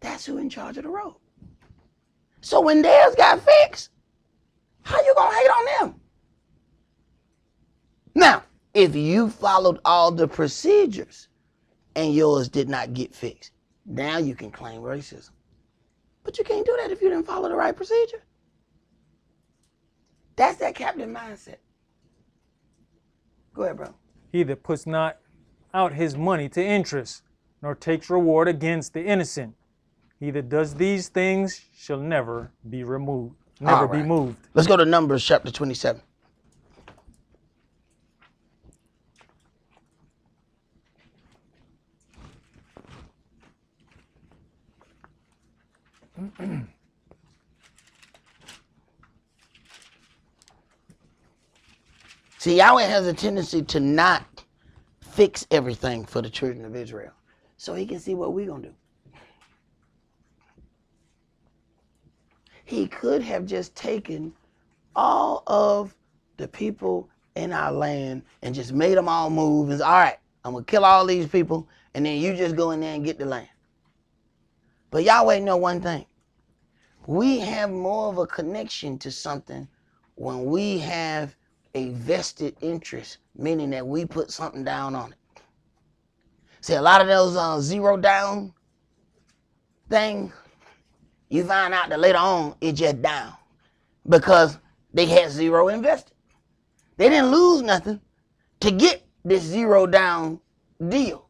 That's who in charge of the road. So when theirs got fixed, how you gonna hate on them? Now, if you followed all the procedures and yours did not get fixed, now you can claim racism. But you can't do that if you didn't follow the right procedure. That's that captain mindset. Go ahead, bro. He that puts not out his money to interest, nor takes reward against the innocent. He that does these things shall never be removed, never be moved. Let's go to Numbers chapter 27. See, Yahweh has a tendency to not fix everything for the children of Israel so he can see what we're going to do. He could have just taken all of the people in our land and just made them all move and said, all right, I'm going to kill all these people and then you just go in there and get the land. But Yahweh know one thing. We have more of a connection to something when we have a vested interest, meaning that we put something down on it. See, a lot of those zero down things, you find out that later on it just down because they had zero invested. They didn't lose nothing to get this zero down deal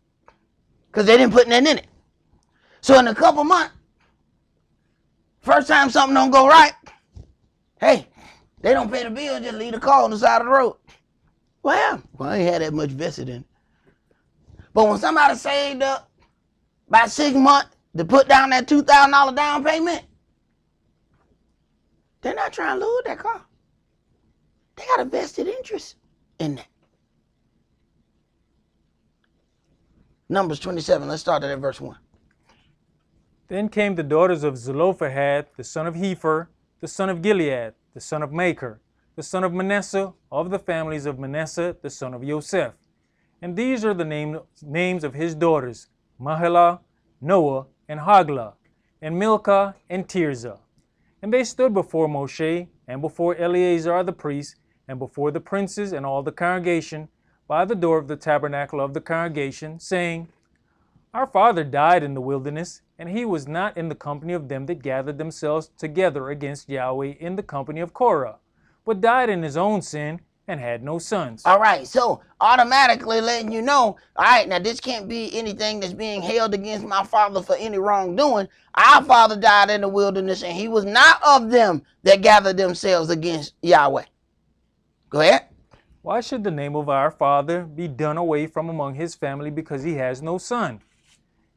because they didn't put nothing in it. So in a couple months, first time something don't go right, hey, they don't pay the bill, just leave the car on the side of the road. Well, I ain't had that much vested in it. But when somebody saved up about 6 months to put down that $2,000 down payment, they're not trying to lose that car. They got a vested interest in that. Numbers 27, let's start at verse 1. Then came the daughters of Zelophehad, the son of Hepher, the son of Gilead, the son of Machir, the son of Manasseh, of the families of Manasseh, the son of Joseph. And these are the names of his daughters, Mahlah, Noah, and Haglah, and Milcah, and Tirzah. And they stood before Moshe, and before Eleazar the priest, and before the princes and all the congregation, by the door of the tabernacle of the congregation, saying, Our father died in the wilderness, and he was not in the company of them that gathered themselves together against Yahweh in the company of Korah, but died in his own sin and had no sons. All right, so automatically letting you know, all right, now this can't be anything that's being held against my father for any wrongdoing. Our father died in the wilderness, and he was not of them that gathered themselves against Yahweh. Go ahead. Why should the name of our father be done away from among his family because he has no son?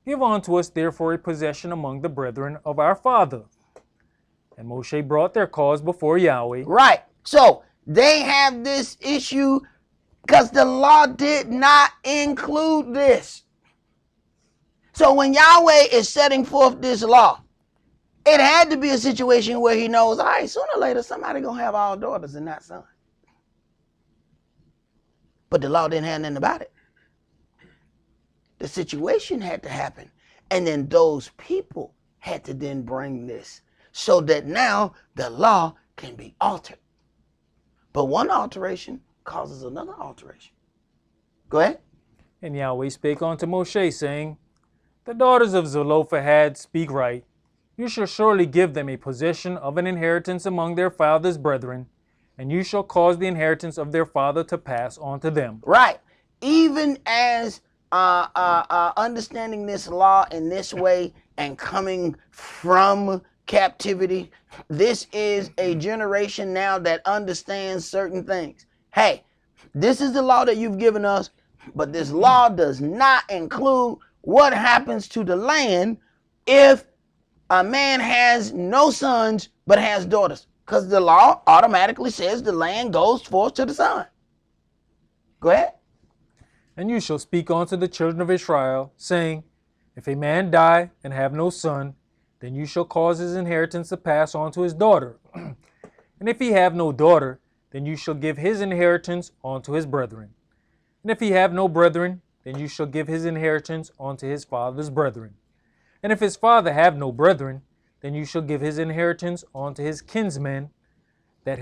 Give unto us therefore a possession among the brethren of our father. And Moshe brought their cause before Yahweh. Right. So they have this issue because the law did not include this. So when Yahweh is setting forth this law, It had to be a situation where he knows, all right, sooner or later, somebody going to have all daughters and not sons. But the law didn't have nothing about it. The situation had to happen. And then those people had to then bring this so that now the law can be altered. But one alteration causes another alteration. Go ahead. And Yahweh spake unto Moshe, saying, The daughters of Zelophehad speak right. You shall surely give them a possession of an inheritance among their father's brethren, and you shall cause the inheritance of their father to pass on to them. Right. Even as understanding this law in this way and coming from captivity, this is a generation now that understands certain things. Hey, this is the law that you've given us, but this law does not include what happens to the land if a man has no sons but has daughters, because the law automatically says the land goes forth to the son. Go ahead. And you shall speak unto the children of Israel, saying, If a man die and have no son, then you shall cause his inheritance to pass on to his daughter. And if he have no daughter, then you shall give his inheritance unto his brethren. And if he have no brethren, then you shall give his inheritance unto his father's brethren. And if his father have no brethren, then you shall give his inheritance unto his kinsman, that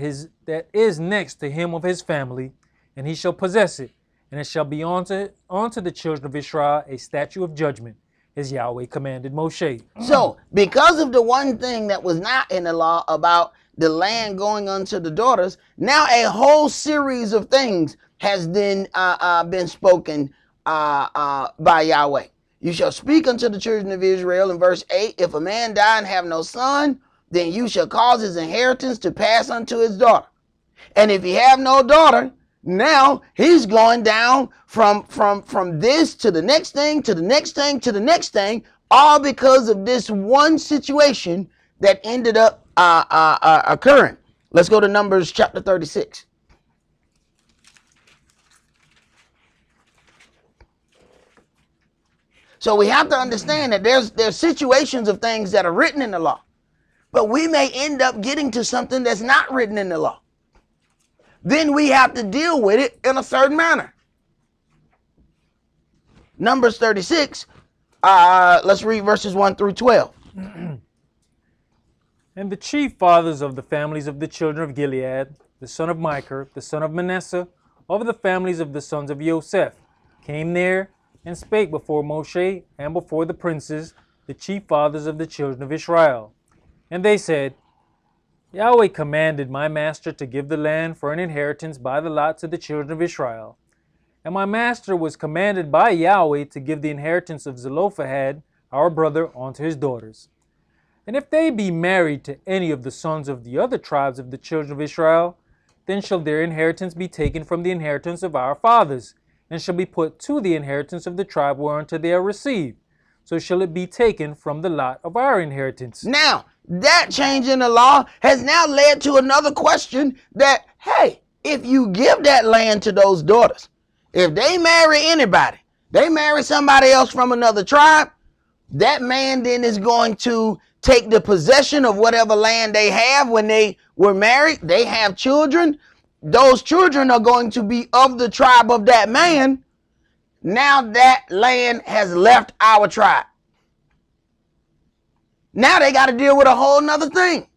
is next to him of his family, and he shall possess it. And it shall be unto the children of Israel a statute of judgment, as Yahweh commanded Moshe. So, because of the one thing that was not in the law about the land going unto the daughters, now a whole series of things has then been spoken by Yahweh. You shall speak unto the children of Israel in verse 8, if a man die and have no son, then you shall cause his inheritance to pass unto his daughter. And if he have no daughter, now he's going down from this to the next thing, to the next thing, to the next thing, all because of this one situation that ended up occurring. Let's go to Numbers chapter 36. So we have to understand that there's situations of things that are written in the law, but we may end up getting to something that's not written in the law. Then we have to deal with it in a certain manner. Numbers 36, let's read verses 1 through 12. And the chief fathers of the families of the children of Gilead, the son of Micah, the son of Manasseh, of the families of the sons of Joseph, came there and spake before Moshe and before the princes, the chief fathers of the children of Israel. And they said, Yahweh commanded my master to give the land for an inheritance by the lot to the children of Israel. And my master was commanded by Yahweh to give the inheritance of Zelophehad, our brother, unto his daughters. And if they be married to any of the sons of the other tribes of the children of Israel, then shall their inheritance be taken from the inheritance of our fathers, and shall be put to the inheritance of the tribe whereunto they are received. So shall it be taken from the lot of our inheritance. Now, that change in the law has now led to another question that, hey, if you give that land to those daughters, if they marry anybody, they marry somebody else from another tribe, that man then is going to take the possession of whatever land they have when they were married. They have children. Those children are going to be of the tribe of that man. Now that land has left our tribe. Now they got to deal with a whole nother thing.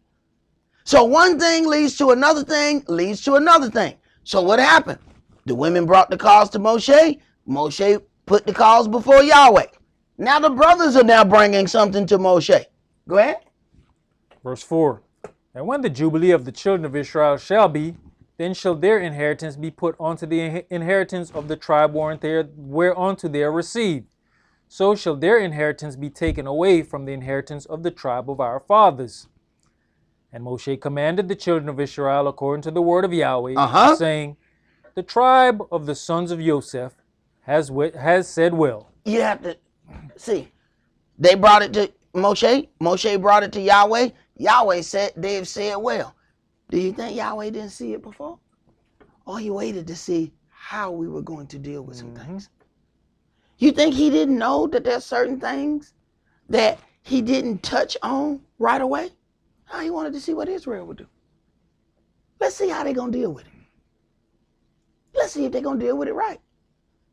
So one thing leads to another thing, leads to another thing. So what happened? The women brought the cause to Moshe. Moshe put the cause before Yahweh. Now the brothers are now bringing something to Moshe. Go ahead. Verse 4. And when the Jubilee of the children of Israel shall be, then shall their inheritance be put unto the inheritance of the tribe whereunto they are received. So shall their inheritance be taken away from the inheritance of the tribe of our fathers. And Moshe commanded the children of Israel according to the word of Yahweh, saying, The tribe of the sons of Joseph has said well. You have to see. They brought it to Moshe. Moshe brought it to Yahweh. Yahweh said, they've said well. Do you think Yahweh didn't see it before? Or he waited to see how we were going to deal with some things? You think he didn't know that there's certain things that he didn't touch on right away? No, he wanted to see what Israel would do. Let's see how they're going to deal with it. Let's see if they're going to deal with it right.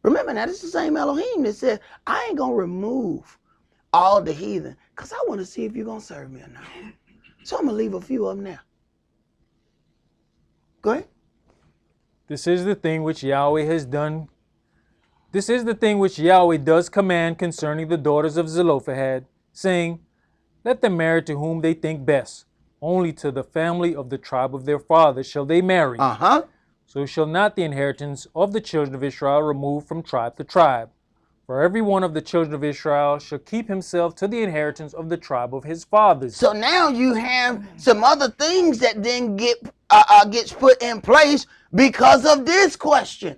Remember now, this is the same Elohim that said, I ain't going to remove all the heathen because I want to see if you're going to serve me or not. So I'm going to leave a few of them now. Go ahead. This is the thing which Yahweh has done. This is the thing which Yahweh does command concerning the daughters of Zelophehad, saying, let them marry to whom they think best. Only to the family of the tribe of their father shall they marry. So shall not the inheritance of the children of Israel remove from tribe to tribe. For every one of the children of Israel shall keep himself to the inheritance of the tribe of his fathers. So now you have some other things that then gets put in place because of this question.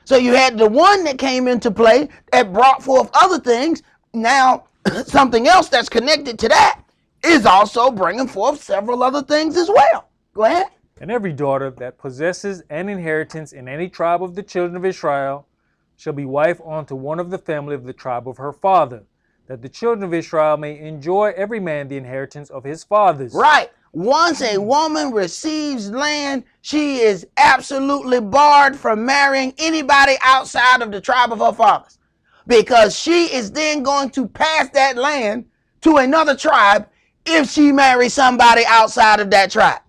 So you had the one that came into play that brought forth other things. Now something else that's connected to that is also bringing forth several other things as well. Go ahead. And every daughter that possesses an inheritance in any tribe of the children of Israel shall be wife unto one of the family of the tribe of her father, that the children of Israel may enjoy every man the inheritance of his fathers. Right. Once a woman receives land, she is absolutely barred from marrying anybody outside of the tribe of her fathers, because she is then going to pass that land to another tribe if she marries somebody outside of that tribe.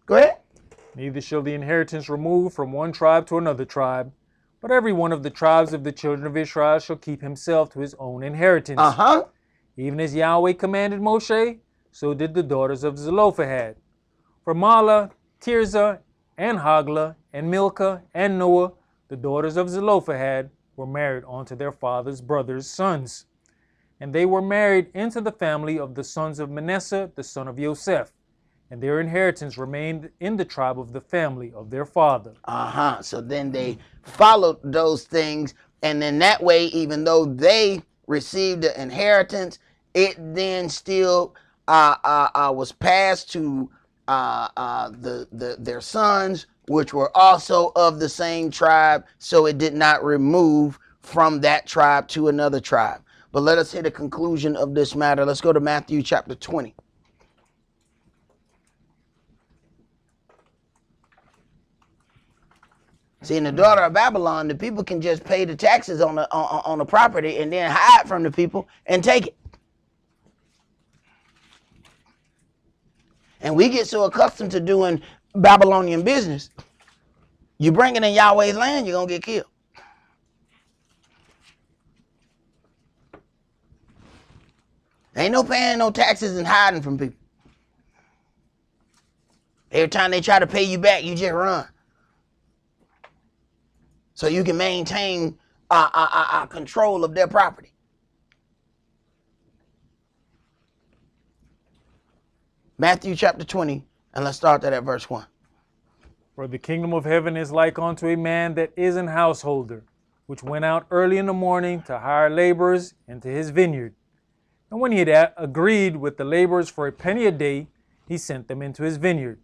Go ahead. Neither shall the inheritance remove from one tribe to another tribe, but every one of the tribes of the children of Israel shall keep himself to his own inheritance. Even as Yahweh commanded Moshe, so did the daughters of Zelophehad. For Mahlah, Tirzah, and Haglah, and Milcah, and Noah, the daughters of Zelophehad, were married unto their father's brothers' sons. And they were married into the family of the sons of Manasseh, the son of Joseph. And their inheritance remained in the tribe of the family of their father. So then they followed those things, and then that way, even though they received the inheritance, it then still was passed to their sons, which were also of the same tribe. So it did not remove from that tribe to another tribe. But let us hit a conclusion of this matter. Let's go to Matthew chapter 20. See, in the daughter of Babylon, the people can just pay the taxes on the property and then hide from the people and take it. And we get so accustomed to doing Babylonian business, you bring it in Yahweh's land, you're going to get killed. Ain't no paying no taxes and hiding from people. Every time they try to pay you back, you just run. So you can maintain control of their property. Matthew chapter 20, and let's start that at verse 1. For the kingdom of heaven is like unto a man that is an householder, which went out early in the morning to hire laborers into his vineyard. And when he had agreed with the laborers for a penny a day, he sent them into his vineyard.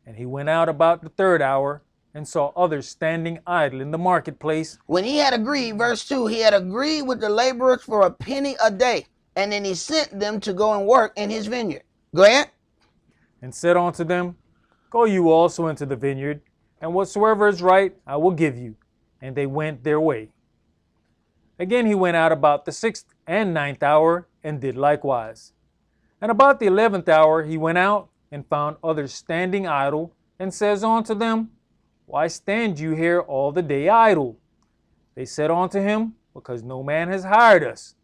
And he went out about the third hour, and saw others standing idle in the marketplace. When he had agreed, verse 2, he had agreed with the laborers for a penny a day, and then he sent them to go and work in his vineyard. Go ahead. And said unto them, Go you also into the vineyard, and whatsoever is right I will give you. And they went their way. Again he went out about the 6th and 9th hour, and did likewise. And about the 11th hour he went out, and found others standing idle, and says unto them, Why stand you here all the day idle? They said unto him, Because no man has hired us.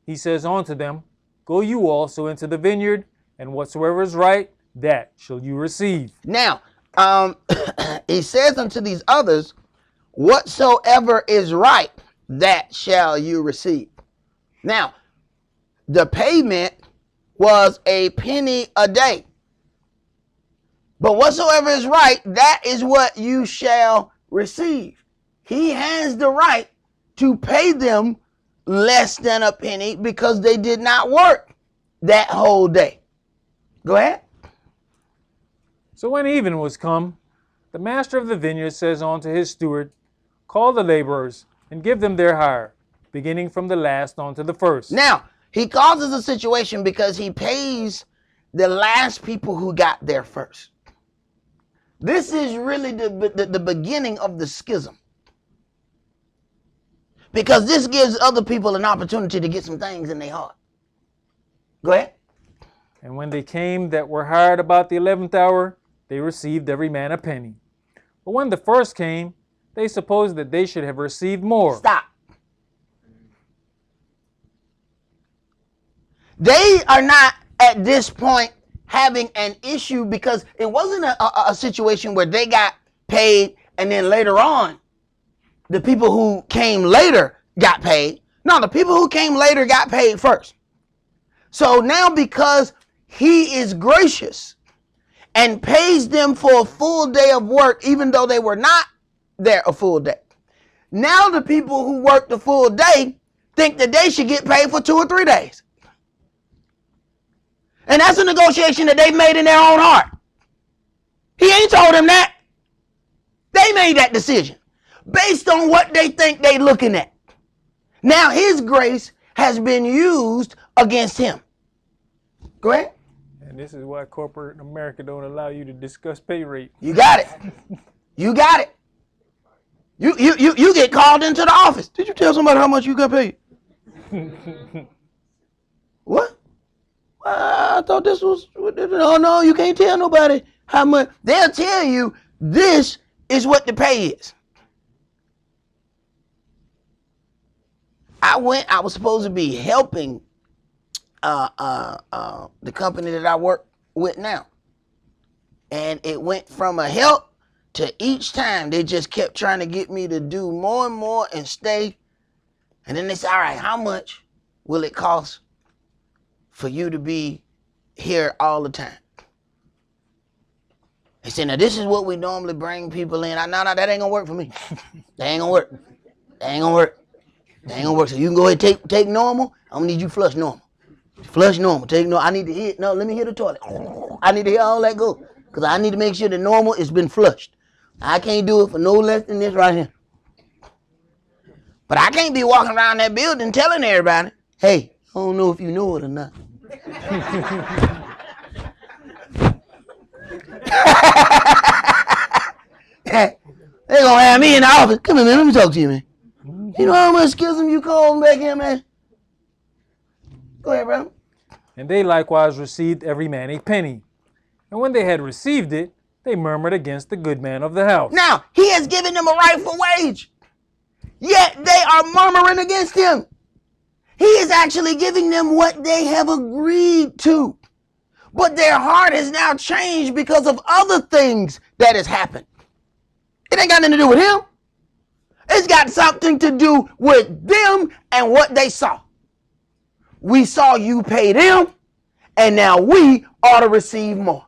He says unto them, Go you also into the vineyard, and whatsoever is right, that shall you receive. Now, he says unto these others, Whatsoever is right, that shall you receive. Now, the payment was a penny a day. But whatsoever is right, that is what you shall receive. He has the right to pay them less than a penny because they did not work that whole day. Go ahead. So when even was come, the master of the vineyard says unto his steward, Call the laborers, and give them their hire, beginning from the last on to the first. Now, he causes a situation because he pays the last people who got there first. This is really the beginning of the schism. Because this gives other people an opportunity to get some things in their heart. Go ahead. And when they came that were hired about the 11th hour, they received every man a penny. But when the first came, they supposed that they should have received more. Stop. They are not at this point having an issue because it wasn't a situation where they got paid and then later on the people who came later got paid. No, the people who came later got paid first. So now because he is gracious and pays them for a full day of work, even though they were not there a full day. Now the people who worked the full day think that they should get paid for 2 or 3 days. And that's a negotiation that they made in their own heart. He ain't told them that. They made that decision based on what they think they looking at. Now his grace has been used against him. Go ahead. And this is why corporate America don't allow you to discuss pay rate. You got it. You got it. You get called into the office. Did you tell somebody how much you got paid? What? I thought this was, no, you can't tell nobody how much. They'll tell you this is what the pay is. I was supposed to be helping the company that I work with now. And it went from a help to each time they just kept trying to get me to do more and more and stay. And then they said, all right, how much will it cost for you to be here all the time? They said, now this is what we normally bring people in. No, that ain't gonna work for me. That ain't gonna work. That ain't gonna work. That ain't gonna work. So you can go ahead and take normal. I'm gonna need you to flush normal. Flush normal. Take no. I need to hit. No, let me hit the toilet. I need to hear all that go. Because I need to make sure the normal has been flushed. I can't do it for no less than this right here. But I can't be walking around that building telling everybody, hey, I don't know if you know it or not. They gonna have me in the office. Come here, man. Let me talk to you, man. You know how much schism you causing back here, man? Go ahead, bro. And they likewise received every man a penny. And when they had received it, they murmured against the good man of the house. Now, he has given them a rightful wage. Yet they are murmuring against him. He is actually giving them what they have agreed to. But their heart has now changed because of other things that has happened. It ain't got nothing to do with him. It's got something to do with them and what they saw. We saw you pay them, and now we ought to receive more.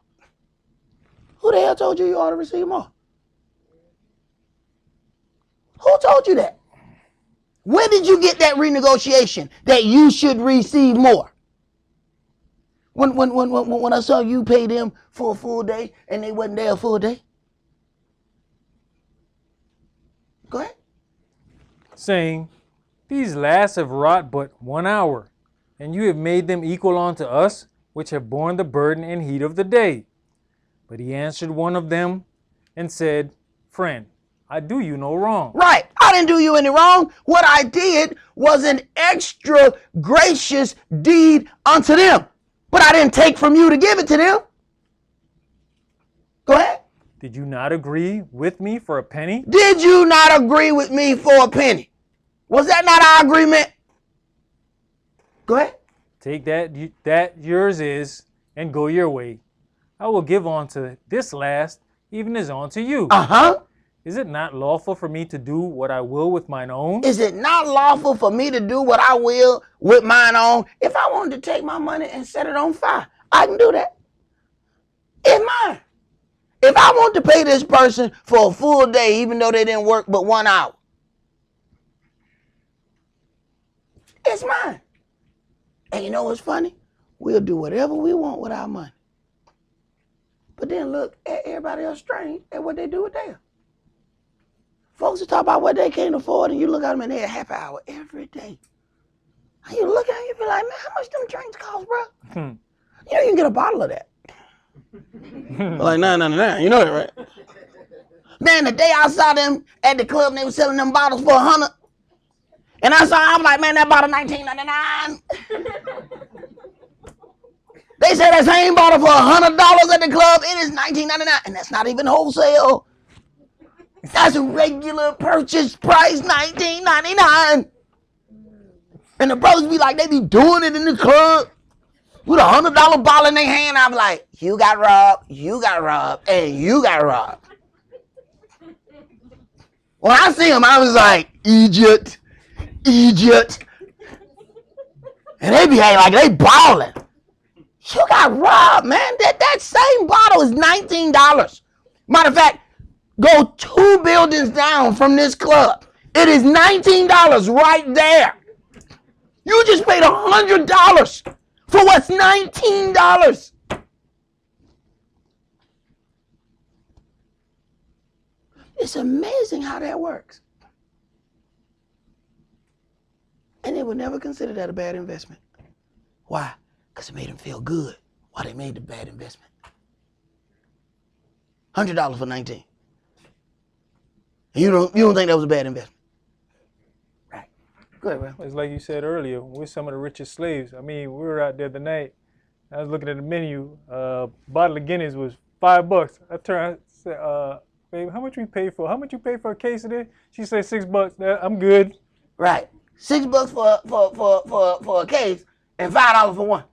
Who the hell told you ought to receive more? Who told you that? Where did you get that renegotiation that you should receive more? When I saw you pay them for a full day and they wasn't there a full day? Go ahead. Saying, these last have wrought but 1 hour, and you have made them equal unto us, which have borne the burden and heat of the day. But he answered one of them and said, friend, I do you no wrong. Right. I didn't do you any wrong. What I did was an extra gracious deed unto them. But I didn't take from you to give it to them. Go ahead. Did you not agree with me for a penny? Did you not agree with me for a penny? Was that not our agreement? Go ahead. Take that yours is, and go your way. I will give unto this last, even as unto you. Uh-huh. Is it not lawful for me to do what I will with mine own? Is it not lawful for me to do what I will with mine own? If I wanted to take my money and set it on fire, I can do that. It's mine. If I want to pay this person for a full day, even though they didn't work but 1 hour, it's mine. And you know what's funny? We'll do whatever we want with our money. But then look at everybody else strange at what they do with theirs. Folks will talk about what they can't afford, and you look at them and they're a happy hour every day. And you look at them, you be like, man, how much them drinks cost, bro? You know, you can get a bottle of that. Like, $9.99. You know that, right? Man, the day I saw them at the club, and they were selling them bottles for $100. And I was like, man, that bottle $19.99. They said that same bottle for $100 at the club. It is $19.99, and that's not even wholesale. That's a regular purchase price, $19.99. And the brothers be like, they be doing it in the club with $100 bottle in their hand. I'm like, you got robbed, and you got robbed. When I see them, I was like, Egypt. And they be acting like they balling. You got robbed, man. That same bottle is $19. Matter of fact, go 2 buildings down from this club. It is $19 right there. You just paid $100 for what's $19. It's amazing how that works. And they would never consider that a bad investment. Why? Because it made them feel good while they made the bad investment. $100 for 19. And you don't think that was a bad investment? Right. Go ahead, bro. It's like you said earlier, we're some of the richest slaves. I mean, we were out there the night. I was looking at the menu. Bottle of Guinness was $5. I turned, I said, babe, how much you pay for a case of this? She said $6. I'm good. Right. $6 for a case and $5 for one.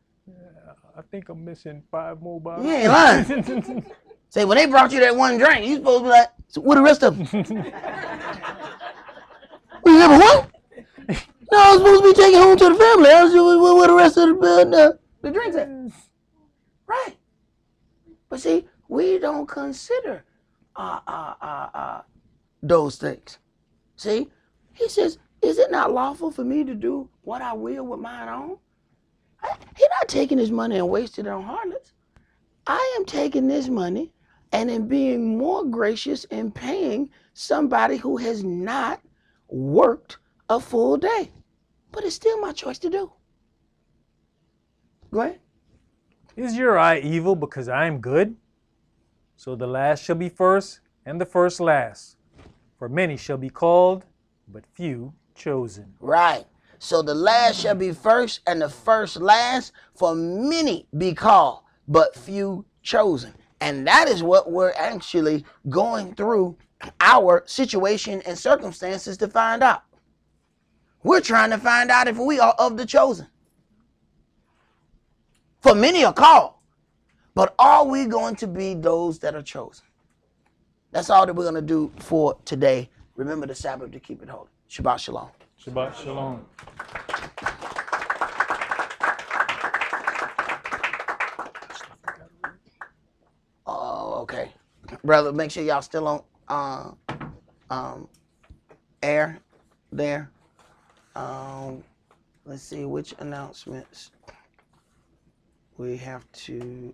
I think I'm missing 5 more bottles. You ain't lying. Say, when they brought you that one drink, you supposed to be like, so what the rest of them? You never what? No, I was supposed to be taking home to the family. I was where the rest of the drinks at. Right. But see, we don't consider those things. See, he says, is it not lawful for me to do what I will with mine own? He's not taking his money and wasting it on harlots. I am taking this money and in being more gracious in paying somebody who has not worked a full day. But it's still my choice to do. Go ahead. Is your eye evil because I am good? So the last shall be first, and the first last. For many shall be called, but few chosen. Right. So the last shall be first, and the first last. For many be called, but few chosen. And that is what we're actually going through our situation and circumstances to find out. We're trying to find out if we are of the chosen. For many are called, but are we going to be those that are chosen? That's all that we're going to do for today. Remember the Sabbath to keep it holy. Shabbat shalom. Shabbat shalom. Oh, okay. Brother, make sure y'all still on air there. Let's see which announcements we have to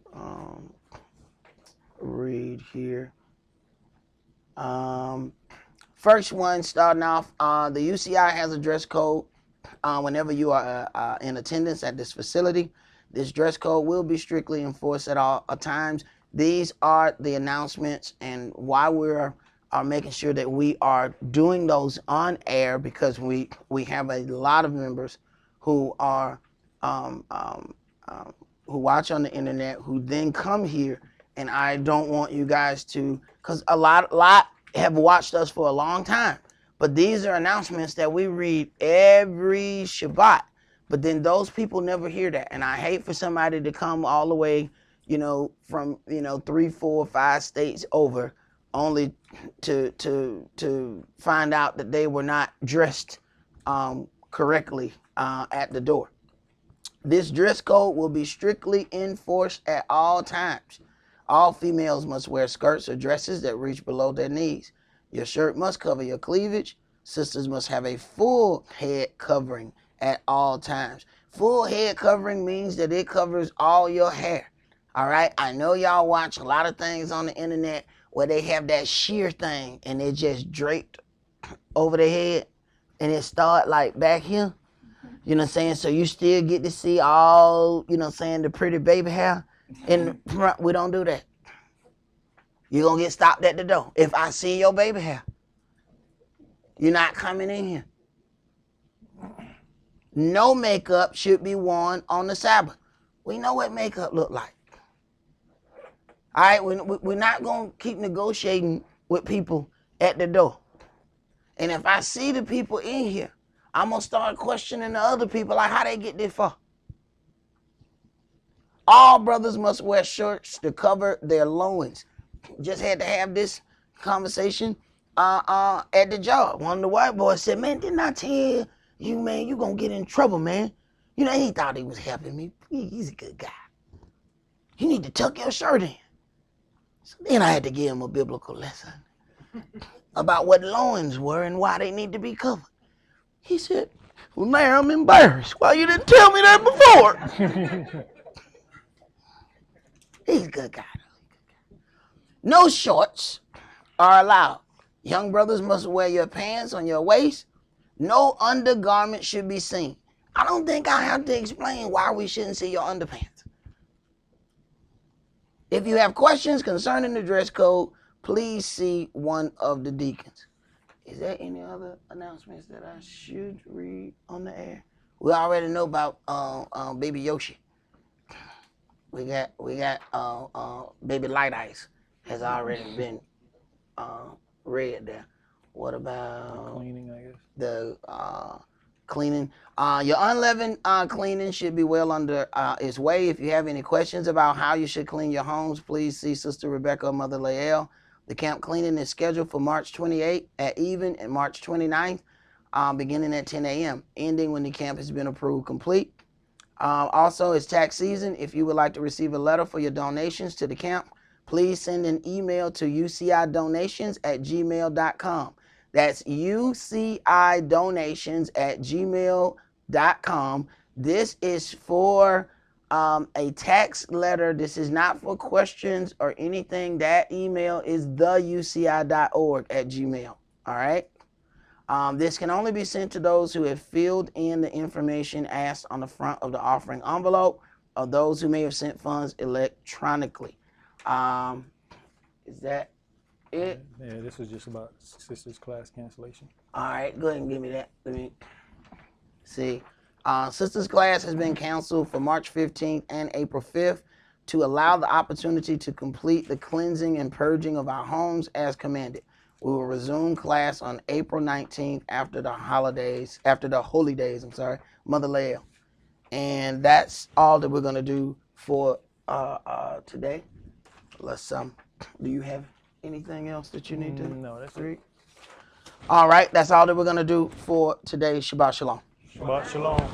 read here. First one, starting off, the UCI has a dress code whenever you are in attendance at this facility. This dress code will be strictly enforced at all times. These are the announcements and why we're making sure that we are doing those on air, because we have a lot of members who are who watch on the internet, who then come here, and I don't want you guys to, because a lot have watched us for a long time, but these are announcements that we read every Shabbat, but then those people never hear that, and I hate for somebody to come all the way, from 3, 4, 5 states over, only to find out that they were not dressed correctly at the door. This dress code will be strictly enforced at all times. All females must wear skirts or dresses that reach below their knees. Your shirt must cover your cleavage. Sisters must have a full head covering at all times. Full head covering means that it covers all your hair. All right? I know y'all watch a lot of things on the internet where they have that sheer thing and it just draped over their head, and it start like back here. You know what I'm saying? So you still get to see all, you know what I'm saying, the pretty baby hair in the front. We don't do that. You're going to get stopped at the door. If I see your baby hair, you're not coming in here. No makeup should be worn on the Sabbath. We know what makeup look like. All right, we're not going to keep negotiating with people at the door. And if I see the people in here, I'm going to start questioning the other people, like how they get this far. All brothers must wear shirts to cover their loins. Just had to have this conversation at the job. One of the white boys said, man, didn't I tell you, man, you going to get in trouble, man. You know, he thought he was helping me. He's a good guy. You need to tuck your shirt in. So then I had to give him a biblical lesson about what loins were and why they need to be covered. He said, well, man, I'm embarrassed. Why you didn't tell me that before? He's a good guy. No shorts are allowed. Young brothers must wear your pants on your waist. No undergarment should be seen. I don't think I have to explain why we shouldn't see your underpants. If you have questions concerning the dress code, please see one of the deacons. Is there any other announcements that I should read on the air? We already know about Baby Yoshi. We got Baby Light Ice has already been read there. What about Cleaning, I guess. the cleaning? Your unleavened cleaning should be well under its way. If you have any questions about how you should clean your homes, please see Sister Rebecca or Mother Lael. The camp cleaning is scheduled for March 28th at even and March 29th, beginning at 10 a.m., ending when the camp has been approved complete. Also, it's tax season. If you would like to receive a letter for your donations to the camp, please send an email to ucidonations@gmail.com. That's ucidonations@gmail.com. This is for a tax letter. This is not for questions or anything. That email is theuci.org@gmail. All right. This can only be sent to those who have filled in the information asked on the front of the offering envelope, or those who may have sent funds electronically. Is that it? Yeah, this was just about sisters class cancellation. All right, go ahead and give me that. Let me see. Sisters class has been canceled for March 15th and April 5th to allow the opportunity to complete the cleansing and purging of our homes as commanded. We will resume class on April 19th after the holy days, Mother Lael. And that's all that we're going to do for today. Let's do you have anything else that you need to No, that's read? All right, that's all that we're going to do for today. Shabbat Shalom. Shabbat shalom.